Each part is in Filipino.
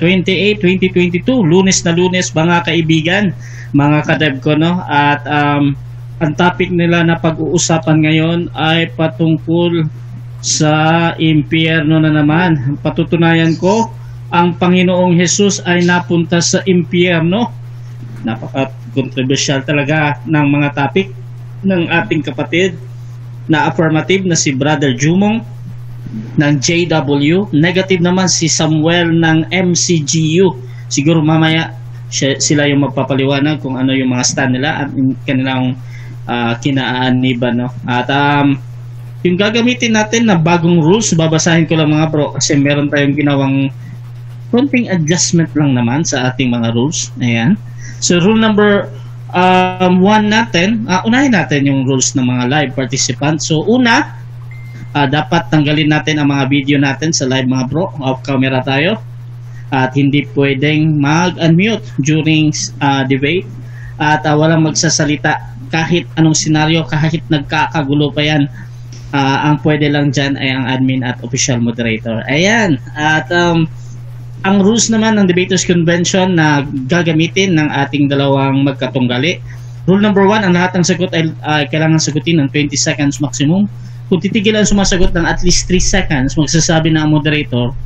28, 2022, Lunes na Lunes mga kaibigan, mga ka-dev ko, no? At ang topic nila na pag-uusapan ngayon ay patungkol sa impyerno na naman. Patutunayan ko, ang Panginoong Jesus ay napunta sa impyerno. Napaka-controversial talaga ng mga topic ng ating kapatid na affirmative na si Brother Jumong ng JW. Negative naman si Samuel ng MCGU. Siguro mamaya sila yung magpapaliwanag kung ano yung mga stand nila at kanilang kinaaniban, no? At yung gagamitin natin na bagong rules, babasahin ko lang mga bro kasi meron tayong ginawang konting adjustment lang naman sa ating mga rules. Ayan. So rule number 1 natin, unahin natin yung rules ng mga live participants. So una, dapat tanggalin natin ang mga video natin sa live mga bro. Off camera tayo. At hindi pwedeng mag-unmute during debate. At walang magsasalita kahit anong senaryo, kahit nagkakagulo pa yan. Ang pwede lang dyan ay ang admin at official moderator. Ayan. At ang rules naman ng Debaters Convention na gagamitin ng ating dalawang magkatunggali. Rule number 1, ang lahat ng sagot ay kailangan sagutin ng 20 seconds maximum. Kung titigilan sumasagot ng at least 3 seconds, magsasabi na ang moderator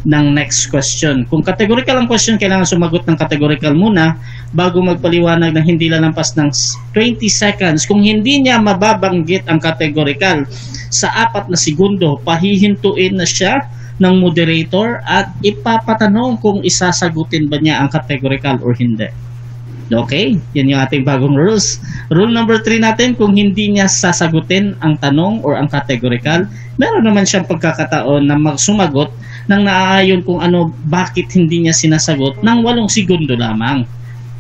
ng next question. Kung categorical ang question, kailangan sumagot ng categorical muna bago magpaliwanag na hindi lalampas ng 20 seconds. Kung hindi niya mababanggit ang categorical sa 4 na segundo, pahihintuin na siya ng moderator at ipapatanong kung isasagutin ba niya ang categorical or hindi. Okay, yan yung ating bagong rules. Rule number 3 natin, kung hindi niya sasagutin ang tanong or ang categorical, meron naman siyang pagkakataon na magsumagot nang naaayon kung ano, bakit hindi niya sinasagot ng 8 segundo lamang.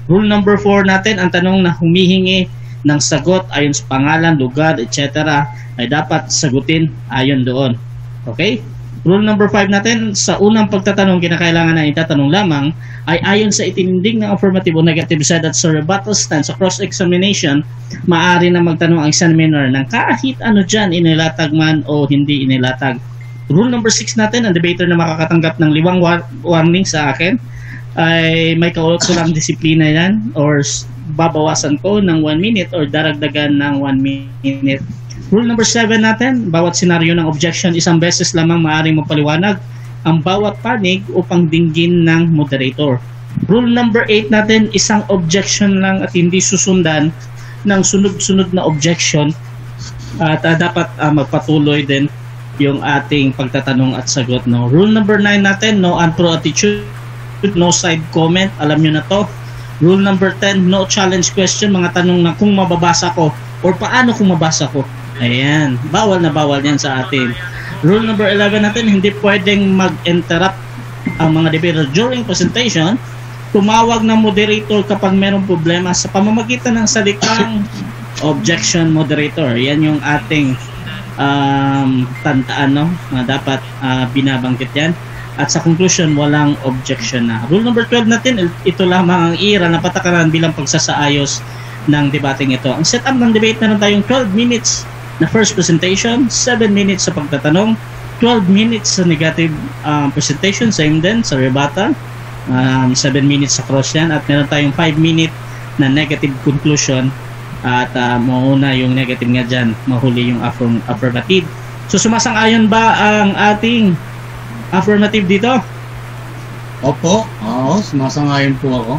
Rule number 4 natin, ang tanong na humihingi ng sagot ayon sa pangalan, lugar, etc. ay dapat sagutin ayon doon. Okay? Rule number 5 natin, sa unang pagtatanong, kinakailangan na itatanong lamang ay ayon sa itininding ng affirmative o negative side at sa rebuttal stand. Sa cross-examination, maaari na magtanong ang examiner ng kahit ano dyan, inilatag man o hindi inilatag. Rule number 6 natin, ang debater na makakatanggap ng 5 warning sa akin ay may kaukulang disiplina yan or babawasan ko ng 1 minute or daragdagan ng 1 minute. Rule number 7 natin, bawat senaryo ng objection, isang beses lamang maaaring magpaliwanag ang bawat panig upang dinggin ng moderator. Rule number 8 natin, isang objection lang at hindi susundan ng sunod-sunod na objection at dapat magpatuloy din yung ating pagtatanong at sagot, no? Rule number 9 natin, no untrue attitude, no side comment, alam nyo na to. Rule number 10, no challenge question, mga tanong na kung mababasa ko or paano kung mabasa ko. Ayan, bawal na bawal yan sa atin. Rule number 11 natin, hindi pwedeng mag-interrupt ang mga debater during presentation. Tumawag ng moderator kapag mayroong problema sa pamamagitan ng salitang objection moderator. Yan yung ating tandaan, no? Dapat binabanggit yan. At sa conclusion, walang objection na. Rule number 12 natin, ito lamang ang ira na patakaran bilang pagsasaayos ng debating ito. Ang setup ng debate, meron tayong 12 minutes na first presentation, 7 minutes sa pagtatanong, 12 minutes sa negative presentation, same din sa rebuttal, 7 minutes sa cross yan, at meron tayong 5 minute na negative conclusion at mauna yung negative nga dyan, mahuli yung affirmative. So sumasang-ayon ba ang ating affirmative dito? Opo, oo, sumasang-ayon po ako.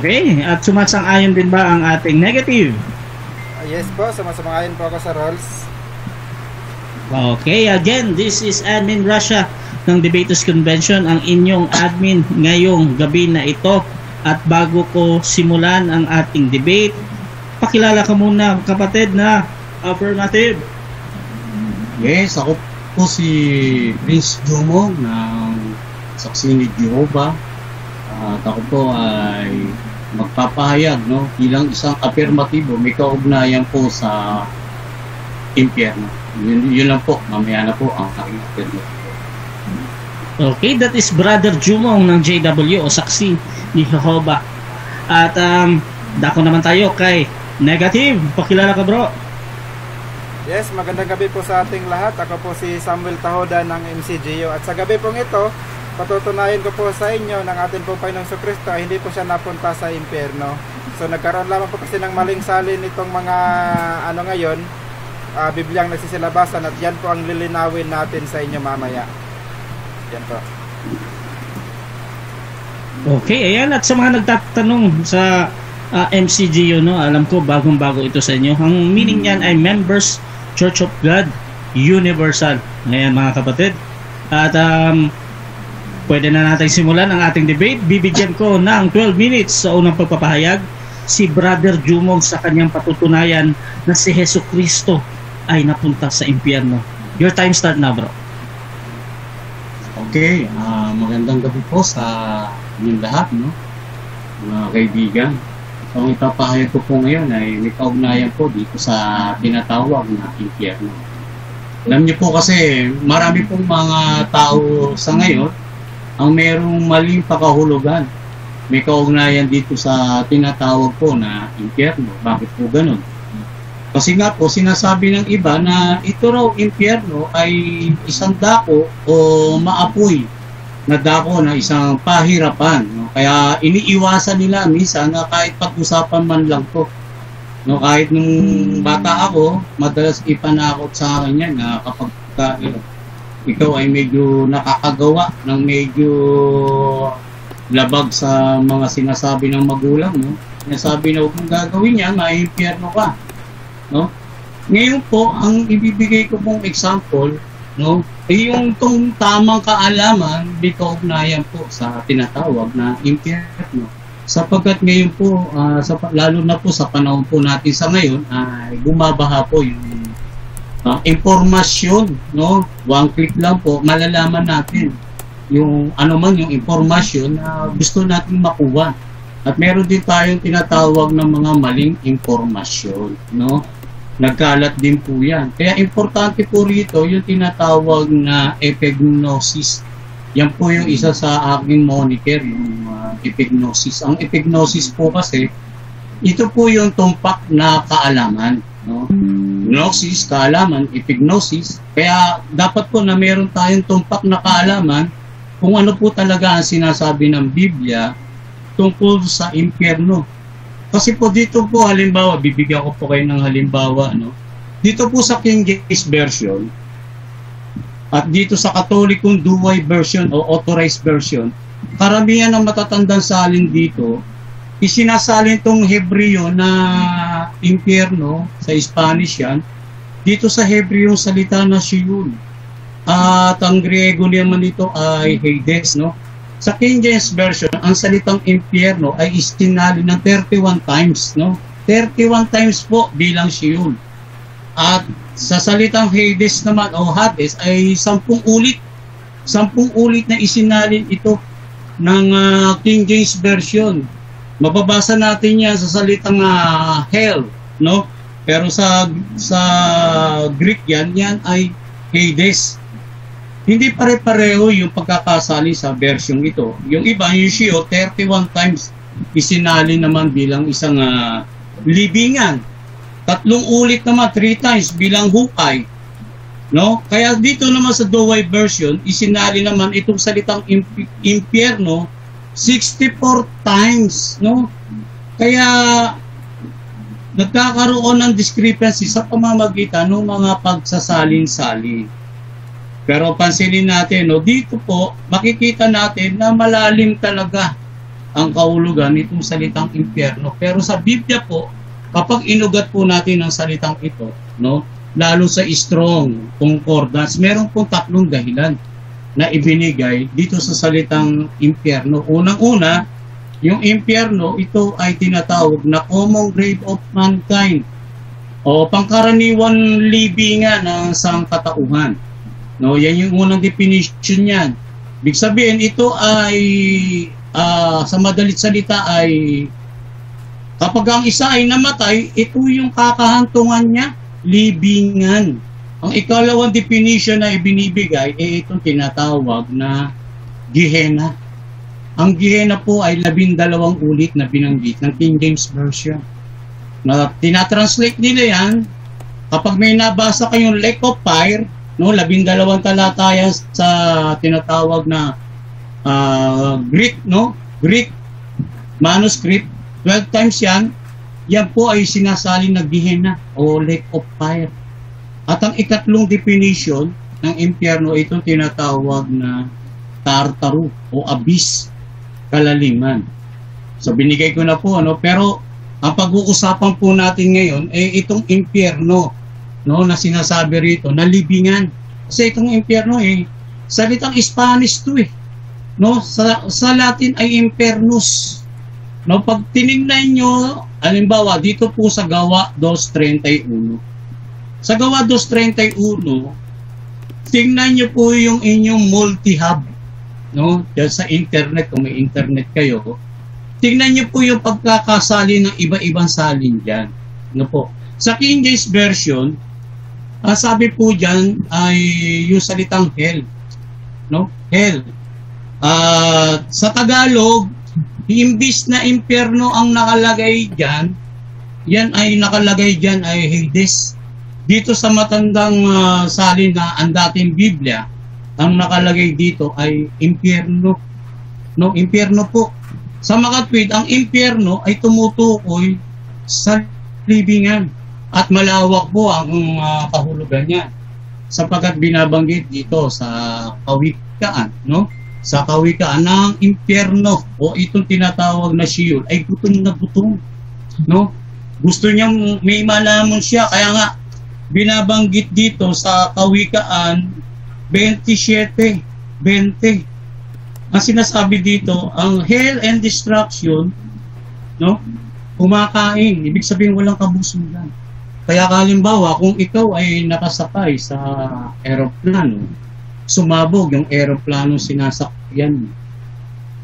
Okay, at sumasang-ayon din ba ang ating negative? Yes po, sumasang-ayon po ako sa rules. Okay, again, this is Admin Russia ng Debaters Convention, ang inyong admin ngayong gabi na ito. At bago ko simulan ang ating debate, pakilala ka muna, kapatid, na affirmative. Yes, ako po si Prince Jumo ng Saksi ni Jehovah. At ako po ay magpapahayag, no, bilang isang affirmatibo, may kaugnayan po sa impyerno. Yun lang po, mamaya na po ang aking affirmative. Okay, that is Brother Jumong ng JW o Saksi ni Jehovah. At dako naman tayo kay Negative. Pakilala ka, bro. Yes, magandang gabi po sa ating lahat. Ako po si Samuel Tahoda ng MCGU. At sa gabi pong ito, patutunayan ko po sa inyo ng ating po Panginoong Jesucristo ay hindi po siya napunta sa impyerno. So nagkaroon lamang po kasi ng maling salin itong mga ngayon, Bibliang nagsisilabasan, at yan po ang lilinawin natin sa inyo mamaya. Yan po. Okay, ayan, at sa mga nagtatanong sa MCGU, no, alam ko bagong-bago ito sa inyo. Ang meaning niyan ay Members Church of God Universal. Ngayon mga kapatid, at pwede na natin simulan ang ating debate. Bibigyan ko ng 12 minutes sa unang pagpapahayag si Brother Jumong sa kanyang patutunayan na si Hesus Kristo ay napunta sa impyerno. Your time start now, bro. Okay, magandang gabi po sa inyong lahat, no? Mga kaibigan. So, ang ipapahayag ko po ngayon ay may kaugnayan po dito sa tinatawag na impyerno. Alam niyo po kasi marami pong mga tao sa ngayon ang merong maling pakahulugan. May kaugnayan dito sa tinatawag po na impyerno. Bakit po ganun? Kasi nga po sinasabi ng iba na ito raw impyerno ay isang dako o maapoy na dako na isang pahirapan. No? Kaya iniiwasan nila minsan na kahit pag-usapan man lang po. No, kahit nung bata ako, madalas ipanakot sa akin yan na kapag ikaw ay medyo nakakagawa ng medyo labag sa mga sinasabi ng magulang mo, sinasabi na huwag mong gagawin yan, maimpyerno ka. No? Ngayon po, ang ibibigay ko pong example, no, ay yung tong tamang kaalaman, di kaugnayan po sa tinatawag na impyerno. Sapagkat ngayon po, lalo na po sa panahon po natin sa ngayon, ay bumabaha po yung impormasyon, no? One click lang po, malalaman natin yung yung impormasyon na gusto natin makuha. At meron din tayong tinatawag ng mga maling impormasyon, no? Nagkalat din po yan. Kaya importante po rito yung tinatawag na epignosis. Yan po yung isa sa aking moniker, yung epignosis. Ang epignosis po kasi, ito po yung tumpak na kaalaman. No? Gnosis, kaalaman, epignosis. Kaya dapat po na meron tayong tumpak na kaalaman kung ano po talaga ang sinasabi ng Biblia tungkol sa impyerno. Kasi po dito po halimbawa, bibigyan ko po kayo ng halimbawa. No? Dito po sa King James Version, at dito sa Katolikong Douay Version o Authorized Version, karamihan ng matatandang salin dito, isinasalin tong Hebreo na impyerno, sa Spanish yan, dito sa Hebreo yung salita na Sheol. At ang Griego naman dito ay Hades, no? Sa King James Version, ang salitang impyerno ay istinalin ng 31 times, no? 31 times po bilang Sheol. At sa salitang Hades naman o Hades ay 10 ulit. 10 ulit na isinalin ito ng King James Version. Mababasa natin yan sa salitang hell, no? Pero sa Greek yan ay Hades. Hindi pare-pareho yung pagkakasali sa version ito. Yung iba, yung Sheol, 31 times isinalin naman bilang isang libingan. 3 ulit naman, 3 times bilang hukay. No? Kaya dito naman sa Douay Version, isinali naman itong salitang impyerno 64 times. No? Kaya nagkakaroon ng discrepancy sa pamamagitan ng mga pagsasalin-salin. Pero pansinin natin, no, dito po, makikita natin na malalim talaga ang kahulugan nitong salitang impyerno. Pero sa Biblia po, kapag inugat po natin ang salitang ito, no, lalo sa strong concordance, meron pong 3 dahilan na ibinigay dito sa salitang impyerno. Unang-una, yung impyerno, ito ay tinatawag na common grave of mankind o pangkaraniwan libingan ng sangkatauhan. No, yan yung unang definition niyan. Ibig sabihin, ito ay sa madalit salita ay kapag ang isa ay namatay, ito yung kakahantungan niya, libingan. Ang ikalawang definition na ibinibigay ay itong tinatawag na Gehenna. Ang Gehenna po ay 12 ulit na binanggit ng King James Version. Na tinatranslate nila yan, kapag may nabasa kayong lake of fire, no, 12 talata yan sa tinatawag na Greek, no? Greek manuscript, 12 times yan po ay sinasaling na Gehenna o lake of fire. At ang ikatlong definition ng impyerno, itong tinatawag na Tartaru o abyss, kalaliman. So binigay ko na po, ano, pero ang pag-uusapan po natin ngayon ay itong impyerno, no, na sinasabi rito na libingan. Kasi itong impyerno salitang Spanish to no, sa Latin ay infernus. No, pag tiningnan nyo, halimbawa dito po sa Gawa 2:31. Sa Gawa 2:31, tingnan nyo po yung inyong multi-hub, no, dyan sa internet, kung may internet kayo, tingnan nyo po yung pagkakasali ng iba-ibang salin dyan. No po. Sa King James Version, sabi po dyan ay yung salitang hell. No? Hell. Sa Tagalog, imbis na impyerno ang nakalagay dyan, yan ay nakalagay dyan ay Hades. Dito sa matandang salin na ang dating Biblia, ang nakalagay dito ay impyerno. No? Impyerno po. Sa makatwid, ang impyerno ay tumutukoy sa libingan at malawak po ang kahulugan niya sapagkat binabanggit dito sa kawikaan, no? Sa kawikaan ng impyerno o itong tinatawag na Sheol ay gutom na gutom, no? Gusto niyang may malamon siya, kaya nga binabanggit dito sa kawikaan 27:20. Ang sinasabi dito, ang hell and destruction, no, kumakain, ibig sabihin walang kabusugan. Kaya halimbawa, kung ikaw ay nakasakay sa eroplano, sumabog yung eroplano sinasakyan,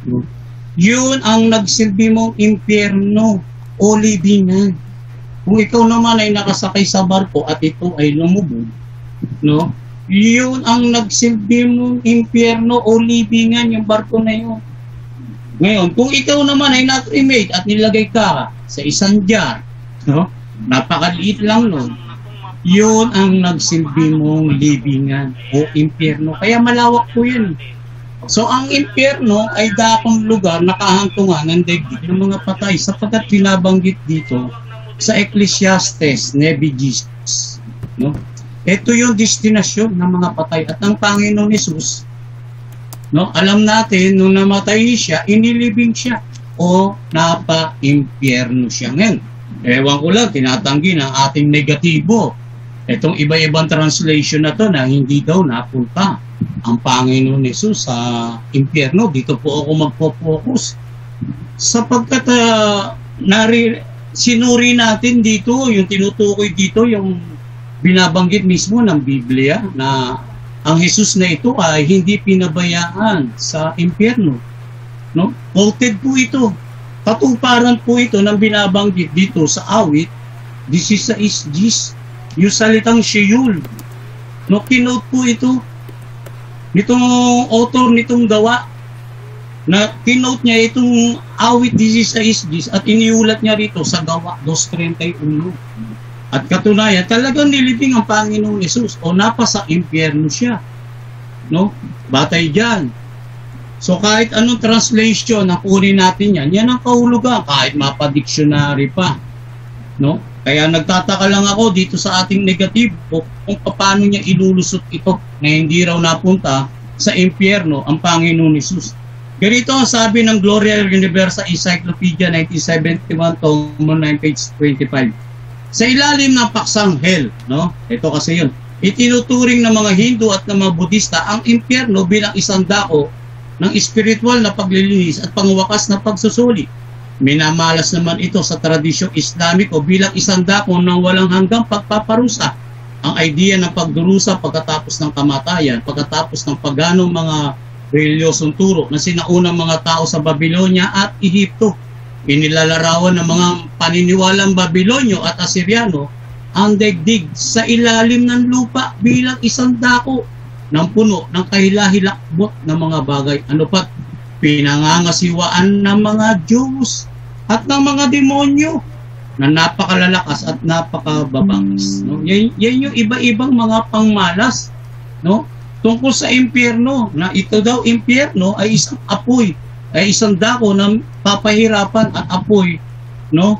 no, yun ang nagsilbi mong impyerno o libingan. Kung ikaw naman ay nakasakay sa barko at ito ay lumubog, no, yun ang nagsilbi mong impyerno o libingan, yung barko na yun. Ngayon, kung ikaw naman ay na-cremate at nilagay ka sa isang jar, no, napakaliit lang nun, yun ang nagsilbi mong libingan o impyerno. Kaya malawak po yun. So, ang impyerno ay dakong lugar na kahantungan ng daigdig ng mga patay sapagkat binabanggit dito sa Ecclesiastes 9:10, no? Ito yung destinasyon ng mga patay at ang Panginoon Hesus, no, alam natin nung namatay siya, inilibing siya o napa-impyerno siya. Ngayon, ewan ko lang, tinatanggi ng ating negatibo itong iba-ibang translation na to na hindi daw napunta ang Panginoon Hesus sa impyerno. Dito po ako magpo-focus sapagkat sinuri natin dito, yung tinutukoy dito, yung binabanggit mismo ng Biblia na ang Hesus na ito ay hindi pinabayaan sa impyerno, no? Quoted po ito. Katuparan po ito ng binabanggit dito sa awit 16:10, yung salitang Sheol, no? Kinote po ito nitong author nitong Gawa, na kinote niya itong awit 16:10 at iniulat niya rito sa Gawa 2:31. At katunayan, talagang nilibing ang Panginoong Hesus o napasa impyerno siya, no? Batay dyan. So kahit anong translation na kunin natin yan ang kahulugan, kahit mapa-dictionary pa, no? Kaya nagtataka lang ako dito sa ating negative kung paano niya ilulusot ito na hindi raw napunta sa impyerno ang Panginoong Hesus. Ganito ang sabi ng Gloria Universal Encyclopedia 1971, Tom 9, page 25. Sa ilalim ng paksang hell, no? Ito kasi yun. Itinuturing ng mga Hindu at ng mga Budista ang impyerno bilang isang dako ng espiritual na paglilinis at pangwakas na pagsusuli. Minamalas naman ito sa tradisyong Islamiko bilang isang dako ng walang hanggang pagpaparusa. Ang idea ng pagdurusa pagkatapos ng kamatayan, pagkatapos ng paganong mga reliyosong turo na sinaunang mga tao sa Babylonia at Ehipto. Inilalarawan ng mga paniniwalang Babilonyo at Asyriano ang daigdig sa ilalim ng lupa bilang isang dako ng puno ng kahilahilakbot ng mga bagay. Ano pat? Pinangangasiwaan ng mga Diyos at ng mga demonyo na napakalalakas at napakababangis. No? Yan yung iba-ibang mga pangmalas, no? tungkol sa impyerno, na ito daw impyerno ay isang apoy, ay isang dako ng papahirapan at apoy, no?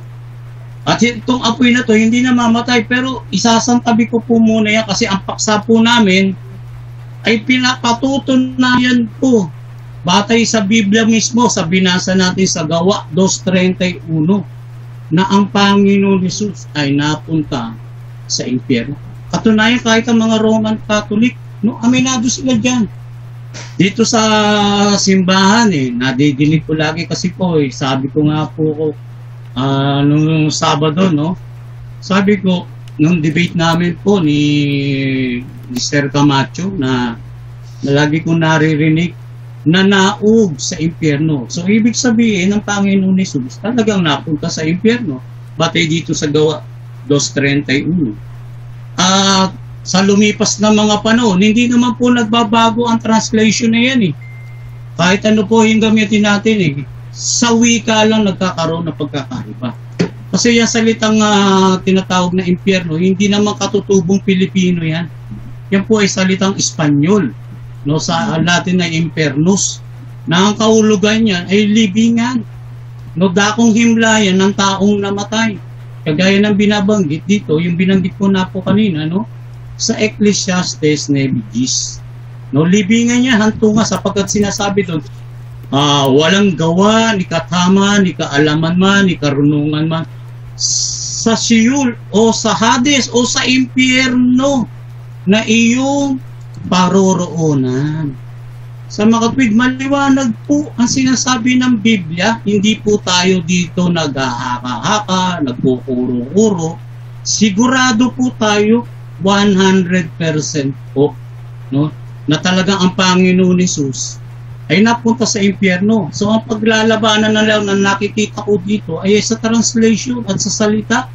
At itong apoy na to hindi na mamatay, pero isasantabi ko po muna yan kasi ang paksa po namin ay pinapatutunayan po batay sa Biblia mismo, sa binasa natin sa Gawa 2:31 na ang Panginoon Jesus ay napunta sa impyerno. Katunayan kahit ang mga Roman Catholic, no, aminado sila dyan. Dito sa simbahan, nadidinig ko lagi kasi po, sabi ko nga po ko, nung Sabado, no, sabi ko, nung debate namin po ni Mr. Camacho, na lagi ko naririnig na naug sa impyerno. So, ibig sabihin ng Panginoon ni Jesus talagang napunta sa impyerno. Batay dito sa Gawa 2:31. At sa lumipas na mga panahon, hindi naman po nagbabago ang translation na yan eh. Kahit ano po yung gamitin natin eh. Sa wika lang nagkakaroon ng pagkakaiba. Kasi yung salitang tinatawag na impyerno, hindi naman katutubong Pilipino yan. Yan po ay salitang Espanyol. No, sa Latin ay impernus, na ang kahulugan niyan ay libingan, no, dakong himlayan ng taong namatay, kagaya ng binabanggit dito, yung binanggit ko na po kanina, no, sa Ecclesiastes 9:10, no, libingan niya hantunga sapagkat sinasabi doon, walang gawa, ni katama, ni kaalaman man, ni karunungan man sa Sheol o sa Hades o sa impyerno na iyong paroroonan. Sa mga kapatid, maliwanag po ang sinasabi ng Biblia. Hindi po tayo dito naghahaka-haka, nagkukuro-kuro. Sigurado po tayo 100% po, no, na talagang ang Panginoon Jesus ay napunta sa impyerno. So ang paglalabanan na lang na nakikita ko dito ay sa translation at sa salita,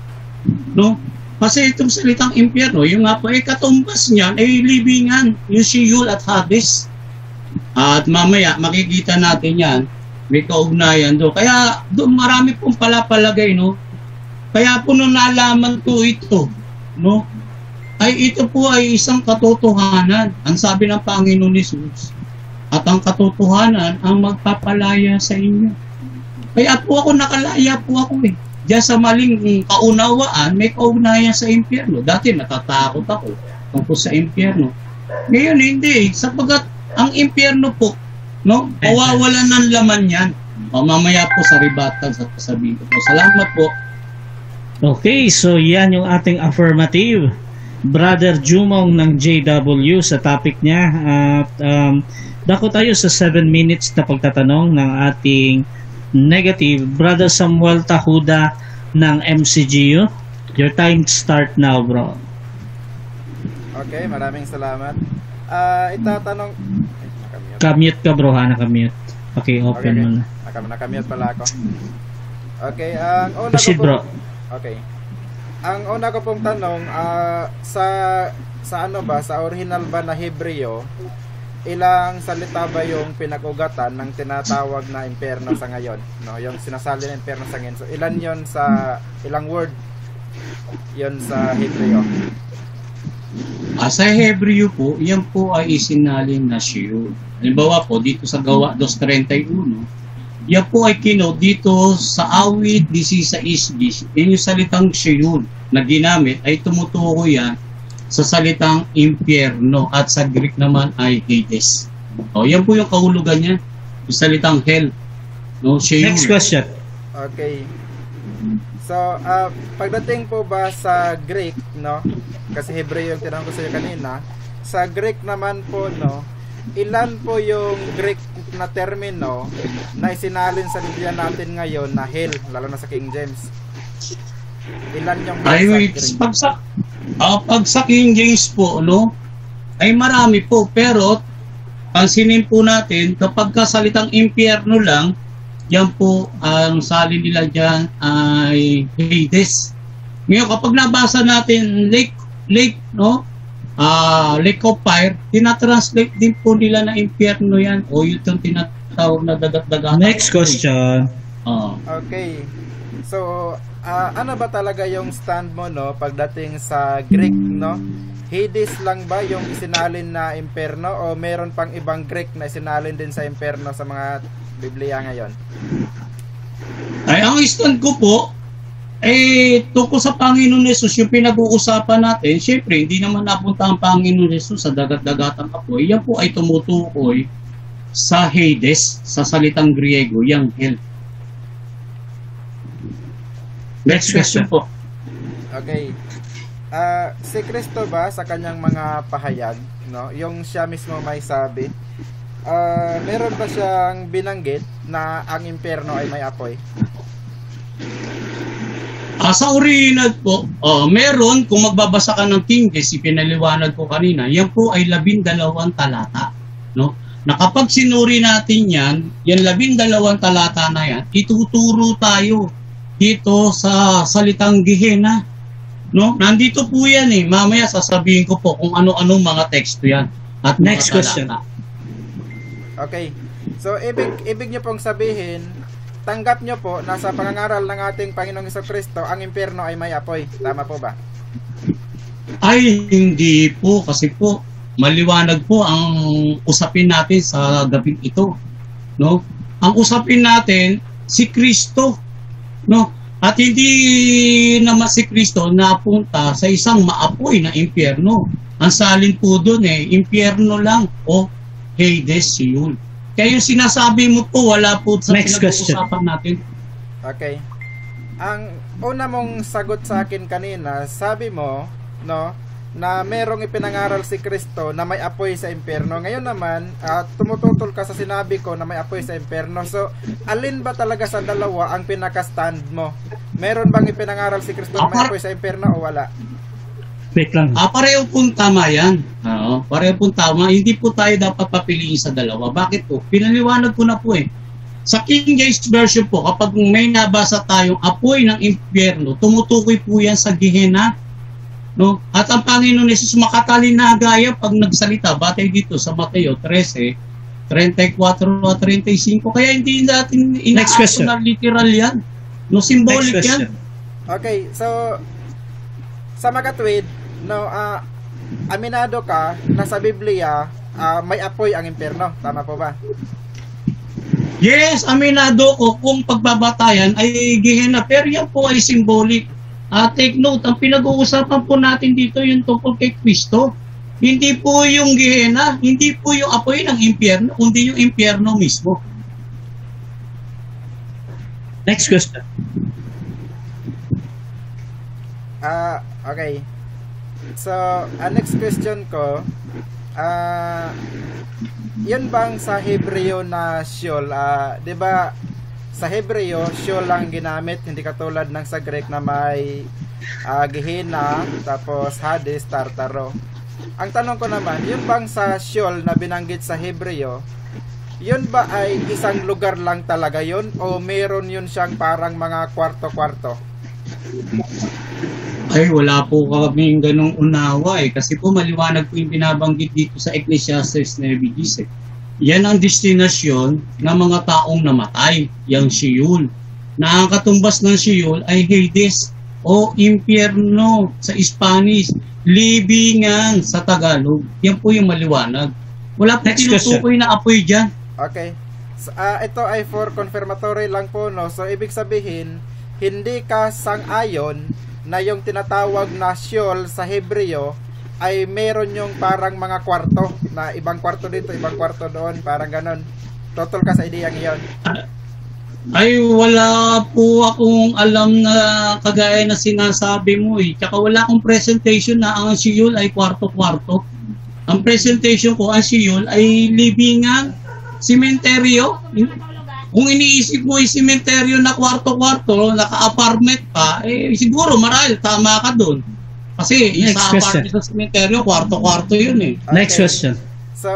no? Kasi itong salitang impyerno, yung nga po ay katumbas niyan ay libingan, yung Sheol at Hades. At mamaya makikita natin yan, may kaugnayan doon. Kaya doon marami pong palapalagay, no? Kaya po nung nalaman ko ito, no, ay ito po ay isang katotohanan. Ang sabi ng Panginoon ni Jesus, at ang katotohanan ang magpapalaya sa inyo. Kaya po ako nakalaya po ako eh. Diyan sa maling kaunawaan, may kaugnayan sa impyerno. Dati natatakot ako tungkol sa impyerno. Ngayon hindi, sapagkat ang impyerno po, no, mawawalan ng laman yan. O mamaya po sa rebuttal sa sasabihin ko po. Salamat po. Okay, so yan yung ating affirmative. Brother Jumong ng JW sa topic niya. At dako tayo sa 7 minutes na pagtatanong ng ating negative. Brother Samuel Tahuda ng MCGU. Your time start now, bro. Okay, maraming salamat. Itatanong... Kamute ka, bro, ha? Nakamute. Okay, open mo na. Nakamute pala ako. Okay, ang una Proceed, ko bro. Okay. Ang una ko pong tanong, sa ano ba, sa original ba na Hebreo, ilang salita ba yung pinag-ugatan ng tinatawag na impyerno sa ngayon? No, yung sinasali na impyerno sa ngayon. So, ilan yon sa, ilang word yon sa Hebreo? Sa Hebreo po, yan po ay isinalin na Sheol. Halimbawa po, dito sa Gawa 2:31, yan po ay kino dito sa awit 16:10. Yan yung salitang Sheol na ginamit ay tumutukoy yan sa salitang impyerno at sa Greek naman ay Hades. O, yan po yung kahulugan niya, yung salitang hell. No, Sheol. Next question. Okay. So, pagdating po ba sa Greek, no? Kasi Hebreo yung tinanong ko sa iyo kanina. Sa Greek naman po, no? Ilan po yung Greek na termino na isinalin sa Biblia natin ngayon na hell, lalo na sa King James? Ilan yung hell sa Greek? Pag sa King James po, no, ay marami po, pero pansinin po natin, kapag kasalitang impyerno lang, yan po ang salin nila dyan ay Hades. Ngayon, kapag nabasa natin lake, no, lake of fire, tinatranslate din po nila na impyerno yan, o yung tinatawag na dagat-dagat. Next question. Okay. So, ano ba talaga yung stand mo, no, pagdating sa Greek, no? Hades lang ba yung isinalin na imperno o meron pang ibang Greek na isinalin din sa imperno sa mga Biblia ngayon? Ay, ang stand ko po, tungkol sa Panginoon Jesus, yung pinag-uusapan natin, syempre, hindi naman napunta ang Panginoon Jesus sa dagat-dagatang apoy. Yan po ay tumutukoy sa Hades, sa salitang Griego, yung hell. Next question po. Okay. Si Kristo ba sa kanyang mga pahayag, no, yung siya mismo may sabi, meron ba siyang binanggit na ang impyerno ay may apoy? Sa original po, meron, kung magbabasa ka ng King James, ipinaliwanag ko kanina, yan po ay 12 talata. No? Na kapag sinuri natin yan 12 talata na yan, ituturo tayo dito sa salitang Gehenna. No? Nandito po yan eh. Mamaya sasabihin ko po kung ano-ano mga teksto yan. At Next question. Okay. So, ibig niyo pong sabihin, tanggap nyo po na sa pangangaral ng ating Panginoong Jesucristo, ang impyerno ay may apoy. Tama po ba? Ay, hindi po. Kasi po, maliwanag po ang usapin natin sa gabing ito. No? Ang usapin natin, si Kristo. No? At hindi naman si Kristo napunta sa isang maapoy na impyerno. Ang salin po doon impyerno lang o Hades yun. Kaya yung sinasabi mo po, wala po sa pinag-uusapan natin. Okay. Ang una mong sagot sa akin kanina, sabi mo, no, na merong ipinangaral si Kristo na may apoy sa impyerno. Ngayon naman, tumututol ka sa sinabi ko na may apoy sa impyerno. So, alin ba talaga sa dalawa ang pinaka-stand mo? Meron bang ipinangaral si Kristo na may apoy sa impyerno o wala? Wait lang. Pareho pong tama yan. Pareho pong tama. Hindi po tayo dapat papiliin sa dalawa. Bakit po? Pinaliwanag ko na po eh. Sa King James Version po, kapag may nabasa tayong apoy ng impyerno, tumutukoy po yan sa Gehenna. No? At ang Panginoon Jesus makatalinaga pag nagsalita, batay dito sa Mateo 13:34 at 35. Kaya hindi natin ina-action na literal yan. No, symbolic yan. Okay, so sa makatwid, no, aminado ka na sa Biblia may apoy ang impyerno. Tama po ba? Yes, aminado ko kung pagbabatayan ay Gehenna. Pero yan po ay symbolic. Take note, ang pinag-uusapan po natin dito yung tungkol kay Kristo. Hindi po yung Gehenna, hindi po yung apoy ng impyerno, kundi yung impyerno mismo. Next question. Okay. So, next question ko, yun bang sa Hebreo na Sheol, 'di ba? Sa Hebreo, Sheol lang ginamit, hindi katulad ng sa Greek na may Gehenna, tapos Hades, Tartaro. Ang tanong ko naman, yun bang sa Sheol na binanggit sa Hebreo, yun ba ay isang lugar lang talaga yun o meron yun siyang parang mga kwarto-kwarto? Ay, wala po kaming ganong unawa kasi po maliwanag po yung binabanggit dito sa Ecclesiastes 9:10. Yan ang destinasyon ng mga taong namatay, yung Sheol. Na ang katumbas ng Sheol ay Hades o impyerno sa Spanish, libingan sa Tagalog. Yan po yung maliwanag. Wala po tinutukoy na apoy dyan. Okay. So, ito ay for confirmatory lang po, no? So, ibig sabihin, hindi ka sang-ayon na yung tinatawag na Sheol sa Hebreo ay meron yung parang mga kwarto na ibang kwarto dito, ibang kwarto doon, parang ganon. Total ka sa ideyang iyon? Ay, wala po akong alam na kagaya na sinasabi mo Tsaka wala akong presentation na ang Sheol ay kwarto-kwarto. Ang presentation ko, ang Sheol ay libingan, simenteryo. Kung iniisip mo yung simenteryo na kwarto-kwarto, naka-apartment pa, siguro marahil tama ka doon. Kasi sa apartment sa simenteryo, kwarto-kwarto yun Okay. Next question. So,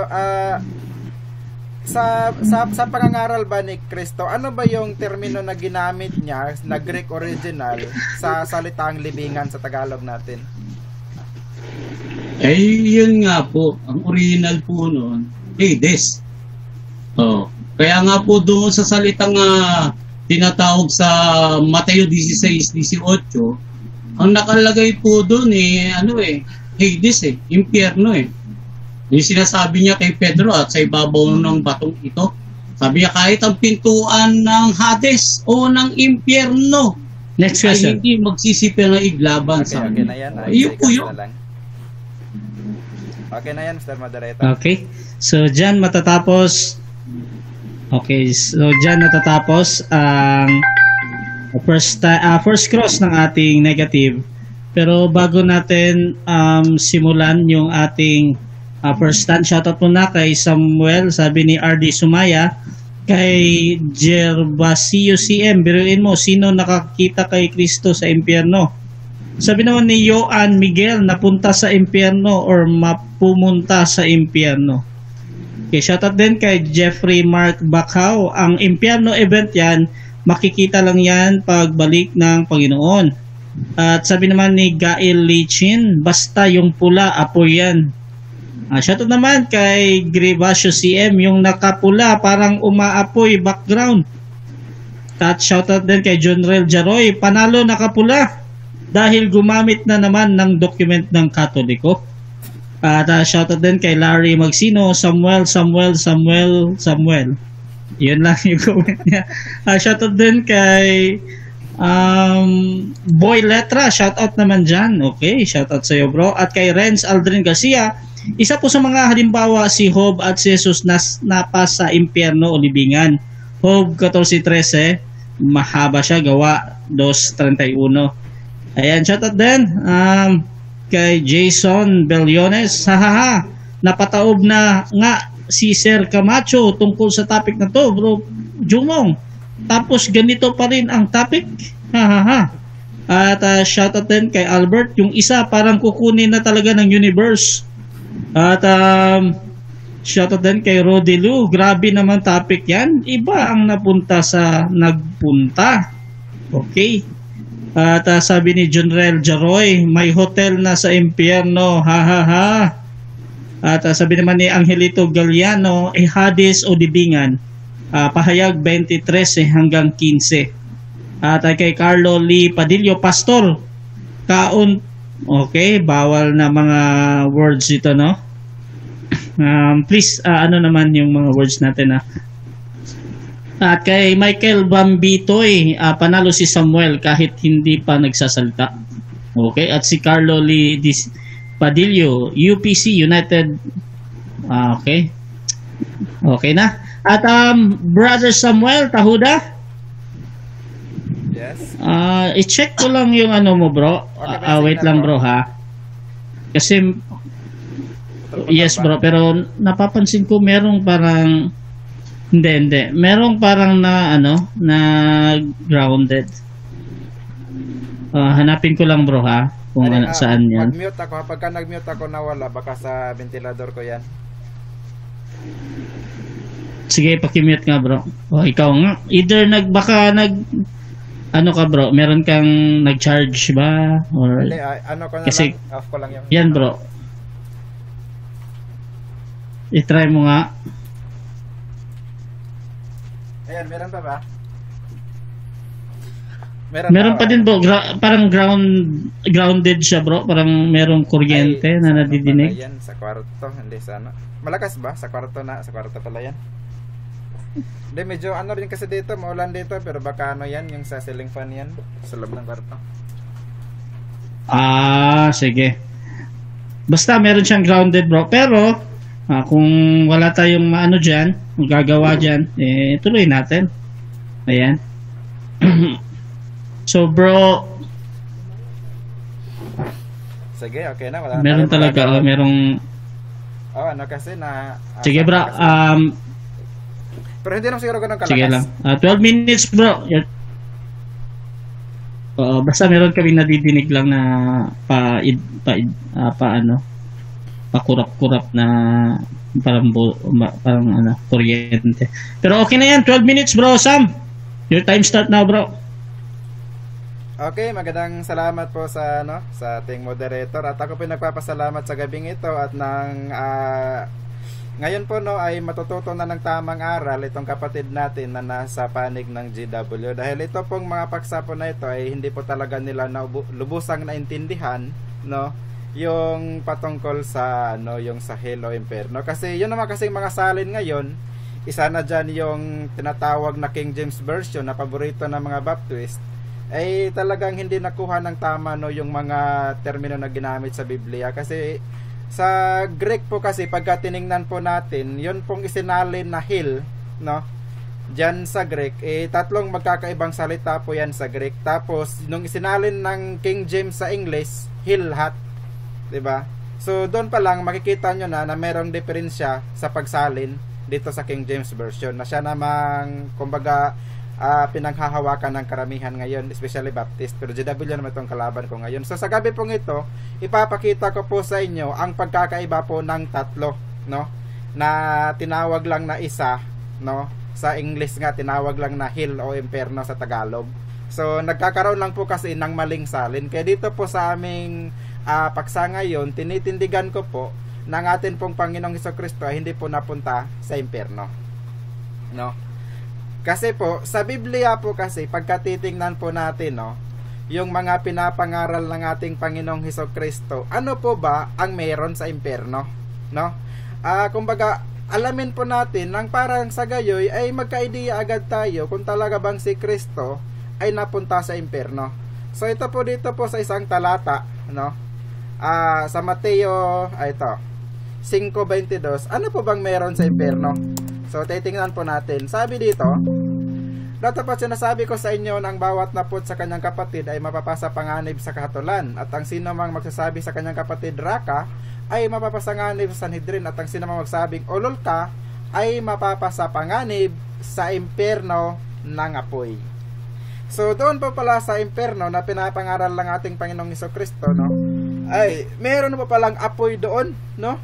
sa pangangaral ba ni Kristo, ano ba yung termino na ginamit niya na Greek original sa salitang libingan sa Tagalog natin? Yun nga po, ang original po noon, Hades. Kaya nga po doon sa salitang tinatawag sa Mateo 16:18, ang nakalagay po doon Hades eh, impyerno eh. Yung sinasabi niya kay Pedro at sa ibabaw ng batong ito, sabi niya kahit ang pintuan ng Hades o ng impyerno Next ay question. hindi magsisipil na iglaban Okay, sa okay na yan. Yun po yun. Na lang. Okay na yan, Mr. Moderator. Okay. So, dyan matatapos. Okay. So, dyan natatapos ang first cross ng ating negative. Pero bago natin simulan yung ating first stand, shoutout muna kay Samuel, sabi ni RD Sumaya, kay Gervasio CM, biruin mo, sino nakakita kay Kristo sa impyerno? Sabi naman ni Joan Miguel, napunta sa impyerno or mapumunta sa impyerno. Okay, shoutout din kay Jeffrey Mark Bacau, ang impyerno event yan, makikita lang yan pagbalik ng Panginoon. At sabi naman ni Gail Lichin, basta yung pula, apoy yan. Shoutout naman kay Grivasio CM, yung nakapula, parang umaapoy background. At shoutout din kay Jonrel Jaroy, panalo nakapula dahil gumamit na naman ng document ng Katoliko. At shoutout din kay Larry Magsino, Samuel. Yun lang yung comment niya. Shoutout din kay Boy Letra, shoutout naman dyan. Okay, shoutout sa iyo bro. At kay Renz Aldrin Garcia, isa po sa mga halimbawa si Job at si Jesus na napa sa impyerno o libingan. Job 14:13, mahaba siya, gawa 2:31. Ayan, shoutout din kay Jason Bellones, hahaha, napataob na nga si Sir Camacho tungkol sa topic na to, bro Jumong. Tapos ganito pa rin ang topic. Hahaha. At shoutout din kay Albert, yung isa parang kukunin na talaga ng universe. At shoutout din kay Rodilu, grabe naman topic yan. Iba ang napunta sa nagpunta. Okay. At sabi ni Jonrel Jaroy, may hotel na sa impyerno. Hahaha. At sabi naman ni Angelito Galliano, Hades o libingan. Pahayag 23 hanggang 15. At kay Carlo Lee Padillo, Pastor, okay, bawal na mga words ito, no? Please, ano naman yung mga words natin, At kay Michael Bambitoy, panalo si Samuel kahit hindi pa nagsasalita. Okay, at si Carlo Lee Padillo, UPC United. Okay. Okay na. At Brother Samuel Tahuda, Yes. i-check ko lang yung ano mo bro. Okay, Wait lang bro ha. Kasi yes bro, pero napapansin ko merong parang hindi. Merong parang na ano, na grounded. Hanapin ko lang bro ha kung saan yan. Mag-mute ako, kapag nag-mute ako nawala, baka sa ventilador ko yan. Sige, paki-mute nga bro. O ikaw nga. Either ano ka bro, meron kang nag-charge ba? Or Hindi, ano ko na kasi, lang, off ko lang yung... yan bro. I-try mo nga. Ayan, meron pa ba? Meron pa din bro, parang grounded siya bro, parang merong kuryente na nadidinig. Yan, sa kwarto, hindi sa ano. Malakas ba? Sa kwarto pala yan. Hindi, medyo ano rin kasi dito, maulan dito, pero baka ano yan, yung sa ceiling fan yan, sa loob ng kwarto. Sige. Basta meron siyang grounded bro, pero kung wala tayong maano dyan, magagawa dyan, tuloy natin. Ayan. So bro, sige, okay na, wala. meron talaga, merong... ano kasi na... Sige bro, pero hindi naman siguro ganun kalakas. sige lang. 12 minutes bro. Basta meron kami nadidinig lang na pakurap-kurap na parang ano, kuryente. Pero okay na yan, 12 minutes bro, Sam. Your time start now bro. Okay, magandang salamat po sa sa ating moderator at ako po nagpapasalamat sa gabing ito at ngayon po ay matututo na ng tamang aral itong kapatid natin na nasa panig ng GW dahil ito pong mga paksa po na ito ay hindi po talaga nila lubusang naintindihan, yung patungkol sa ano, yung sa hell o imperno. Kasi yun naman kasi mga salin ngayon, isa na dyan yung tinatawag na King James Version na paborito ng mga Baptist, ay talagang hindi nakuha ng tama, no, yung mga termino na ginamit sa Biblia. Kasi sa Greek po kasi pagka tiningnan po natin, yun pong isinalin na hell, no, dyan sa Greek, tatlong magkakaibang salita po yan sa Greek. Tapos nung isinalin ng King James sa English, hilhat, 'di ba? So doon pa lang makikita nyo na merong diferensya sa pagsalin dito sa King James Version, na siya namang kumbaga pinanghahawakan ng karamihan ngayon, especially Baptist, pero JW naman itong kalaban ko ngayon. So sa gabi pong ito, ipapakita ko po sa inyo ang pagkakaiba po ng tatlo, no, na tinawag lang na isa, no, sa English nga tinawag lang na hell o imperno sa Tagalog. So nagkakaroon lang po kasi ng maling salin. Kaya dito po sa aming paksa ngayon, tinitindigan ko po ng atin pong Panginoong Hesukristo ay hindi po napunta sa imperno, no. Kasi po sa Biblia po kasi pagka titingnan po natin, no, yung mga pinapangaral ng ating Panginoong Hesukristo, ano po ba ang meron sa imperno, no? Kumbaga alamin po natin nang parang sa gayoy ay magka-idea agad tayo kung talaga bang si Kristo ay napunta sa imperno. So ito po dito po sa isang talata, no? Sa Mateo, ito 5:22, ano po bang meron sa imperno? So titingnan po natin. Sabi dito, "Datapat sinasabi ko sa inyo na ang bawat naput sa kanyang kapatid ay mapapasa panganib sa kahatulan, at ang sino mang magsasabi sa kanyang kapatid raka ay mapapasanganib sa Sanhedrin, at ang sino mang magsabing ulol ka ay mapapasa panganib sa imperno ng apoy." So doon po pala sa imperno na pinapangaral ng ating Panginoong Hesukristo, no, ay meron po palang apoy doon, no?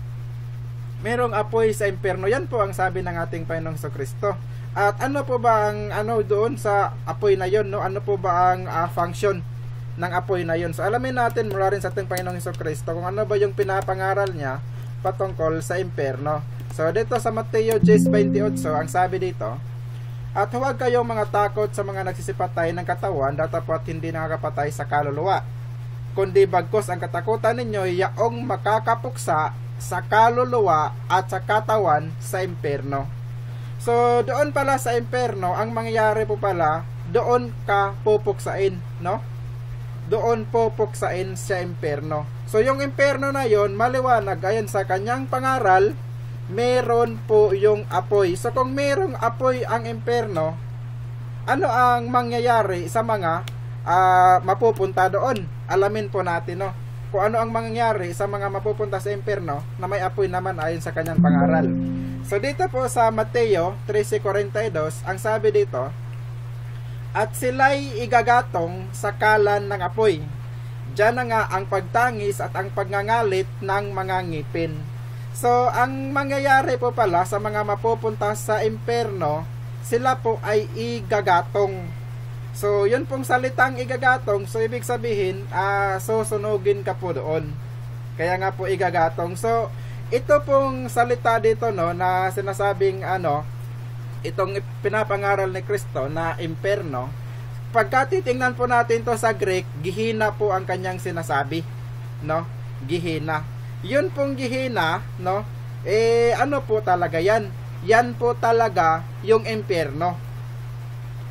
Merong apoy sa imperno. Yan po ang sabi ng ating Panginoong Hesukristo. At ano po ba ang ano doon sa apoy na yon, no? Ano po ba ang function ng apoy na yon? So alamin natin mula rin sa ating Panginoong Hesukristo kung ano ba yung pinapangaral niya patungkol sa imperno. So dito sa Mateo 10:28, ang sabi dito, "At huwag kayong mga takot sa mga nagsisipatay ng katawan, datapwat hindi nakakapatay sa kaluluwa, kundi bagkos ang katakutan ninyo yaong makakapuksa sa kaluluwa at sa katawan sa imperno." So doon pala sa imperno, ang mangyayari po pala, doon ka pupuksain, no? Doon pupuksain sa imperno. So yung imperno na yon, maliwanag ayon sa kanyang pangaral, meron po yung apoy. So kung merong apoy ang imperno, ano ang mangyayari sa mga mapupunta doon? Alamin po natin, no, kung ano ang mangyayari sa mga mapupunta sa imperno na may apoy naman ayon sa kanyang pangaral. So dito po sa Mateo 13:42, ang sabi dito, "At sila'y igagatong sa kalan ng apoy. Diyan na nga ang pagtangis at ang pagngangalit ng mga ngipin." So ang mangyayari po pala sa mga mapupunta sa imperno, sila po ay igagatong. So yun pong salitang igagatong, so ibig sabihin susunugin ka po doon. Kaya nga po igagatong. So ito pong salita dito, no, na sinasabing itong pinapangaral ni Kristo na imperno, pagka titingnan po natin to sa Greek, Gehenna po ang kanyang sinasabi, no? Gehenna. Yun pong Gehenna, no? Ano po talaga yan? Yan po talaga yung imperno,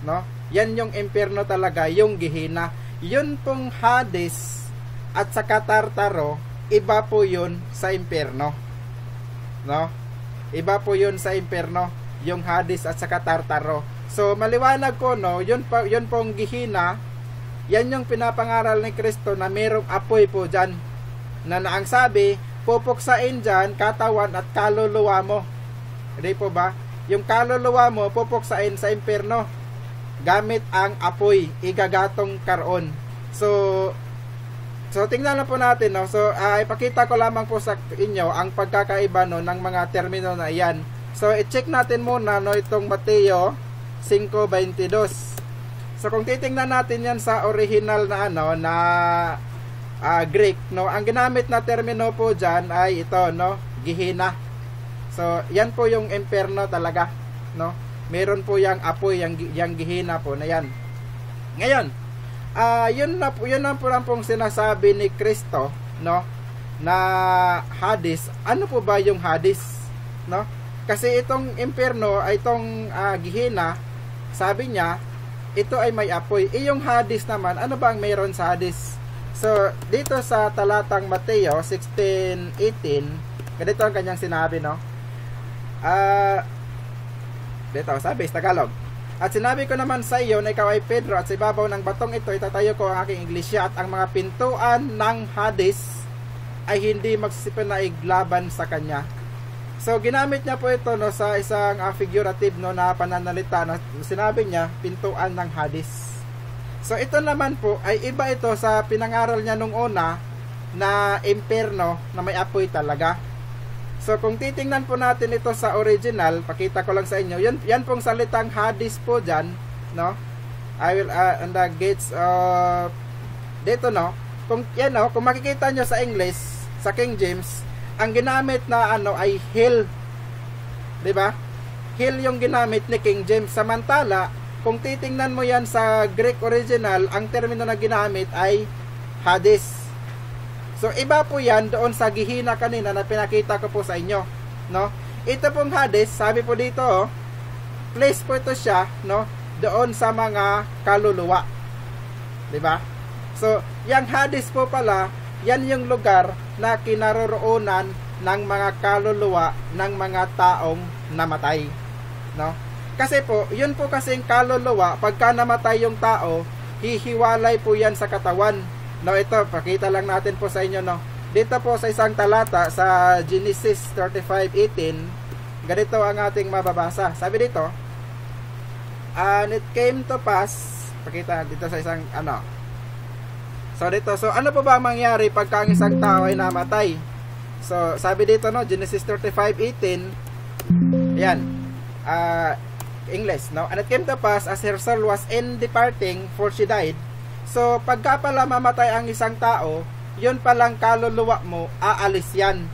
no? Yan yung imperno talaga, yung Gehenna. Yun pong Hades at saka Tartaro, iba po yun sa imperno, no? Iba po yun sa imperno, yung Hades at saka Tartaro. So maliwanag ko, no, yun pong Gehenna, yan yung pinapangaral ni Kristo na merong apoy po dyan, na ang sabi, pupuksain dyan katawan at kaluluwa mo. Hindi po ba? Yung kaluluwa mo pupuksain sa imperno gamit ang apoy, igagatong karon. So tingnan na po natin, no. So ipakita ko lamang po sa inyo ang pagkakaiba, no, ng mga termino na yan. So i-check natin muna, no, itong Mateo 5:22. So kung titingnan natin yan sa original na Greek, no, ang ginamit na termino po dyan ay ito, no, Gehenna. So yan po yung imperno talaga, no. Meron po yang apoy, yang Gehenna po na yan. Ngayon, yun na po lang pong sinasabi ni Kristo, no, na Hades. Ano po ba yung Hades, no? Kasi itong impyerno ay itong Gehenna, sabi niya ito ay may apoy. Yung Hades naman, ano ba ang mayroon sa Hades? So dito sa talatang Mateo 16:18, ganito ang kanyang sinabi, no? Dito sabi sa Tagalog, at sinabi ko naman sa iyo na ikaw ay Pedro, at sa ibabaw ng batong ito itatayo ko ang aking iglesia, at ang mga pintuan ng Hades ay hindi magsisipanaig laban sa kanya. So ginamit niya po ito, no, sa isang figurative, no, na pananalita, na sinabi niya pintuan ng Hades. So ito naman po ay iba ito sa pinangaral niya nung una na impyerno na may apoy talaga. So kung titingnan po natin ito sa original, pakita ko lang sa inyo. Yan pong salitang Hades po diyan, no? I will on the gates of dito, no. Kung yan, no, kung makikita nyo sa English, sa King James, ang ginamit na ano ay hell. 'Di ba? Hell yung ginamit ni King James. Samantala, kung titingnan mo yan sa Greek original, ang termino na ginamit ay Hades. So iba po yan doon sa Gehenna kanina na pinakita ko po sa inyo, no? Ito pong Hades, sabi po dito, oh, place po ito siya, no, doon sa mga kaluluwa. 'Di ba? So, yang Hades po pala, yan yung lugar na kinaroroonan ng mga kaluluwa ng mga taong namatay, no? Kasi po, yun po kasing kaluluwa, pagka namatay yung tao, hihiwalay po yan sa katawan. No, ito, pakita lang natin po sa inyo, no. Dito po sa isang talata sa Genesis 35:18, ganito ang ating mababasa. Sabi dito, and it came to pass, pakita dito sa isang ano. So dito, so ano po ba mangyari pagka ang isang tao ay namatay? So sabi dito, no, Genesis 35:18, yan, English, no. And it came to pass as her soul was in departing, for she died. So, pagka pala mamatay ang isang tao, yun palang kaluluwa mo, aalis yan.